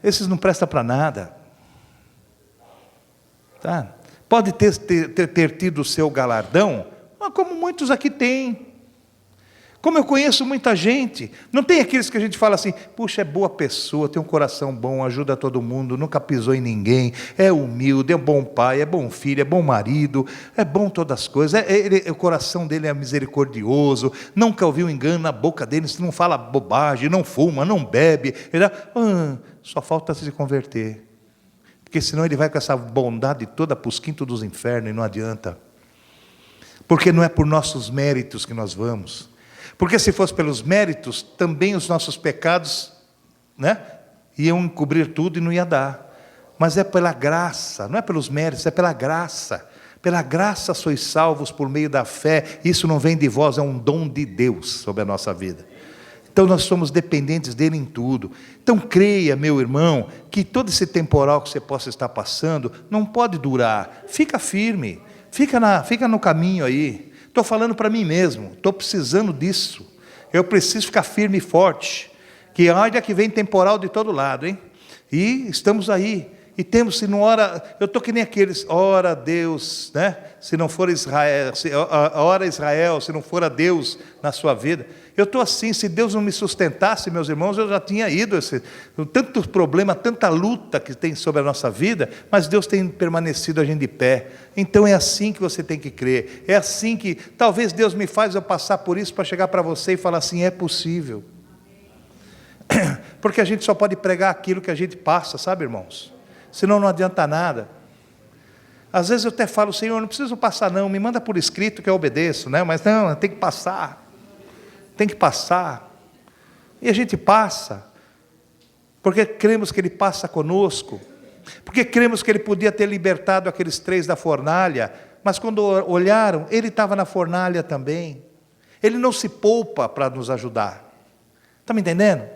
Esses não prestam para nada. Tá? Pode ter tido o seu galardão, mas como muitos aqui têm. Como eu conheço muita gente. Não tem aqueles que a gente fala assim: puxa, é boa pessoa, tem um coração bom, ajuda todo mundo, nunca pisou em ninguém, é humilde, é bom pai, é bom filho, é bom marido, é bom todas as coisas, o coração dele é misericordioso, nunca ouviu engano na boca dele, não fala bobagem, não fuma, não bebe. Só falta se converter, porque senão ele vai com essa bondade toda para os quintos dos infernos e não adianta, porque não é por nossos méritos que nós vamos, porque se fosse pelos méritos, também os nossos pecados, né, iam encobrir tudo e não ia dar, mas é pela graça, não é pelos méritos, é pela graça sois salvos por meio da fé, isso não vem de vós, é um dom de Deus sobre a nossa vida. Então nós somos dependentes dele em tudo. Então creia, meu irmão, que todo esse temporal que você possa estar passando, não pode durar. Fica firme, fica no caminho aí. Estou falando para mim mesmo, estou precisando disso. Eu preciso ficar firme e forte, que olha que vem temporal de todo lado, hein? E estamos aí. E temos, se não ora, eu estou que nem aqueles, ora Deus, né? Se não for Israel, ora Israel, se não for a Deus na sua vida. Eu estou assim, se Deus não me sustentasse, meus irmãos, eu já tinha ido. Tantos problemas, tanta luta que tem sobre a nossa vida, mas Deus tem permanecido a gente de pé. Então é assim que você tem que crer. É assim que, talvez Deus me faz eu passar por isso para chegar para você e falar assim, é possível. Porque a gente só pode pregar aquilo que a gente passa, sabe, irmãos? Senão não adianta nada. Às vezes eu até falo, Senhor, não preciso passar não, me manda por escrito que eu obedeço, né? Mas não, tem que passar. Tem que passar. E a gente passa, porque cremos que Ele passa conosco, porque cremos que Ele podia ter libertado aqueles 3 da fornalha, mas quando olharam, Ele estava na fornalha também. Ele não se poupa para nos ajudar. Está me entendendo?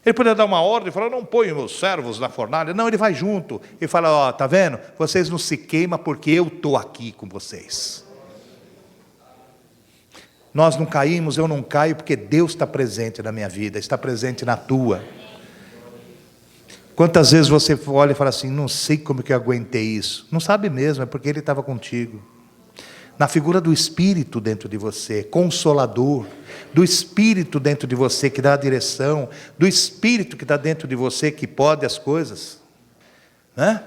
Ele poderia dar uma ordem e falar, não põe meus servos na fornalha. Não, Ele vai junto e fala, ó, está vendo? Vocês não se queimam porque eu estou aqui com vocês. Nós não caímos, eu não caio porque Deus está presente na minha vida, está presente na tua. Quantas vezes você olha e fala assim, não sei como que eu aguentei isso. Não sabe mesmo, é porque Ele estava contigo. Na figura do Espírito dentro de você, consolador, do Espírito dentro de você que dá a direção, do Espírito que está dentro de você que pode as coisas, né?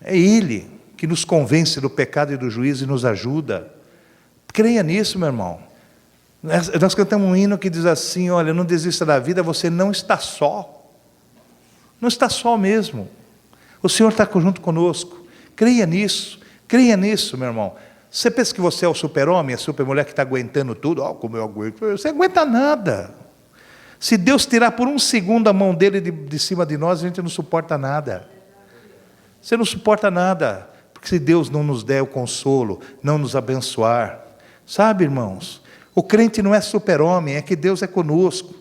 É Ele que nos convence do pecado e do juízo e nos ajuda. Creia nisso, meu irmão. Nós cantamos um hino que diz assim, olha, não desista da vida, você não está só. Não está só mesmo. O Senhor está junto conosco. Creia nisso, meu irmão. Você pensa que você é o super-homem, a super-mulher que está aguentando tudo? Oh, como eu aguento. Você não aguenta nada. Se Deus tirar por um segundo a mão dele de cima de nós, a gente não suporta nada. Você não suporta nada. Porque se Deus não nos der o consolo, não nos abençoar. Sabe, irmãos? O crente não é super-homem, é que Deus é conosco.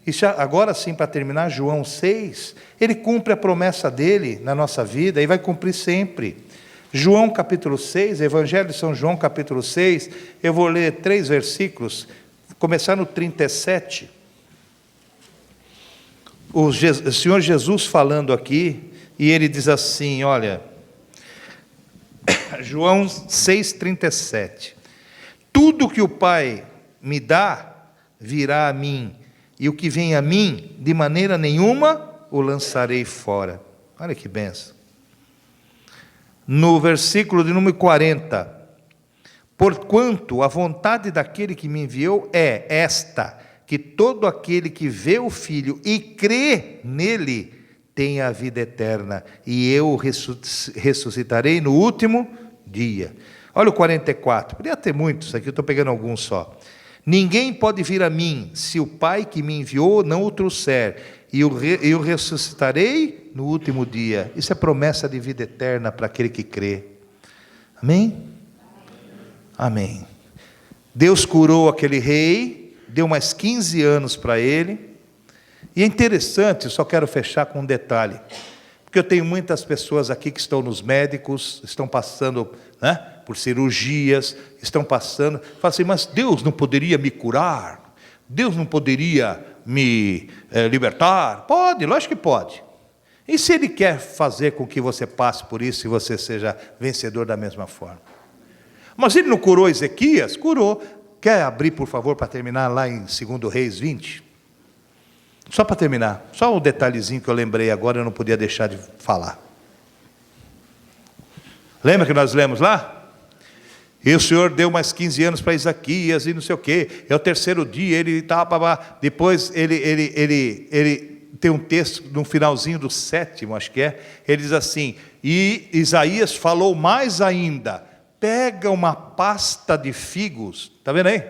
E agora sim, para terminar, João 6, ele cumpre a promessa dele na nossa vida e vai cumprir sempre. João capítulo 6, Evangelho de São João capítulo 6, eu vou ler 3 versículos, começar no 37. O Senhor Jesus falando aqui, e ele diz assim, olha, João 6, 37. Tudo que o Pai me dá, virá a mim, e o que vem a mim, de maneira nenhuma, o lançarei fora. Olha que benção. No versículo de número 40, porquanto a vontade daquele que me enviou é esta, que todo aquele que vê o Filho e crê nele, tenha a vida eterna, e eu ressuscitarei no último dia. Olha o 44, podia ter muitos, aqui eu estou pegando alguns só. Ninguém pode vir a mim, se o Pai que me enviou não o trouxer, e eu ressuscitarei no último dia. Isso é promessa de vida eterna para aquele que crê. Amém? Amém. Deus curou aquele rei, deu mais 15 anos para ele. E é interessante, eu só quero fechar com um detalhe. Porque eu tenho muitas pessoas aqui que estão nos médicos, estão passando, né, por cirurgias, estão passando. Falam assim, mas Deus não poderia me curar? Deus não poderia me libertar? Pode, lógico que pode. E se Ele quer fazer com que você passe por isso e você seja vencedor da mesma forma? Mas Ele não curou Ezequias? Curou. Quer abrir, por favor, para terminar lá em 2 Reis 20? Só para terminar, só um detalhezinho que eu lembrei agora, eu não podia deixar de falar. Lembra que nós lemos lá? E o Senhor deu mais 15 anos para Ezequias e não sei o quê. É o 3º dia, ele estava... Depois ele tem um texto no finalzinho do 7º, acho que é. Ele diz assim, e Isaías falou mais ainda. Pega uma pasta de figos. Está vendo aí?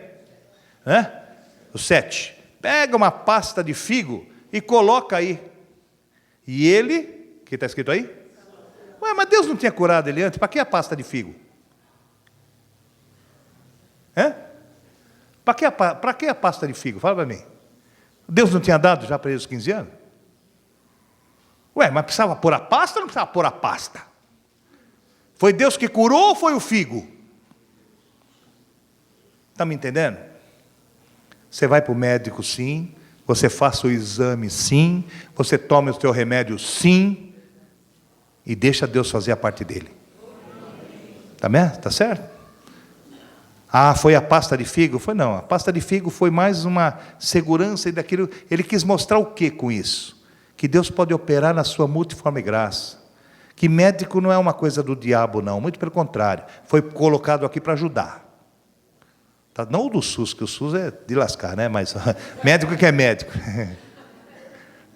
O 7. Pega uma pasta de figo e coloca aí. E ele... O que está escrito aí? Ué, mas Deus não tinha curado ele antes? Para que a pasta de figo? Para que a pasta de figo? Fala para mim. Deus não tinha dado já para ele os 15 anos? Ué, mas precisava pôr a pasta ou não precisava pôr a pasta? Foi Deus que curou ou foi o figo? Está me entendendo? Você vai para o médico, sim. Você faça o exame, sim. Você toma o seu remédio, sim. e deixa Deus fazer a parte dele. Tá bem? Tá certo? Ah, foi a pasta de figo? Foi não, a pasta de figo foi mais uma segurança e daquilo. Ele quis mostrar o que com isso? Que Deus pode operar na sua multiforme graça. Que médico não é uma coisa do diabo não, muito pelo contrário. Foi colocado aqui para ajudar. Tá? Não o do SUS, que o SUS é de lascar, né? Mas médico que é médico.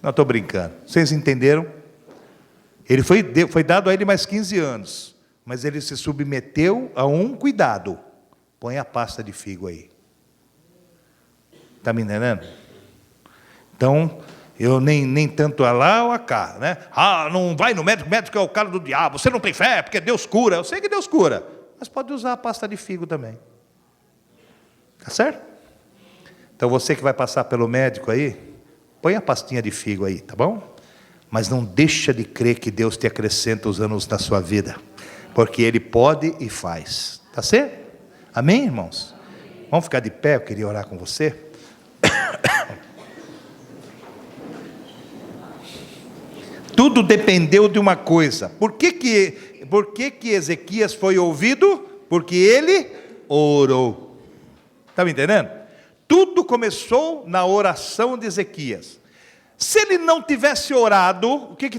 Não, estou brincando. Vocês entenderam? Ele foi dado a ele mais 15 anos. Mas ele se submeteu a um cuidado. Põe a pasta de figo aí. Está me entendendo? Então, eu nem tanto a lá ou a cá, né? Ah, não vai no médico, o médico é o cara do diabo. Você não tem fé, porque Deus cura. Eu sei que Deus cura. Mas pode usar a pasta de figo também. Tá certo? Então, você que vai passar pelo médico aí, põe a pastinha de figo aí, tá bom? Mas não deixa de crer que Deus te acrescenta os anos na sua vida. Porque Ele pode e faz. Tá certo? Amém, irmãos? Vamos ficar de pé, eu queria orar com você. Tudo dependeu de uma coisa. Por que Ezequias foi ouvido? Porque ele orou. Está me entendendo? Tudo começou na oração de Ezequias. Se ele não tivesse orado, o que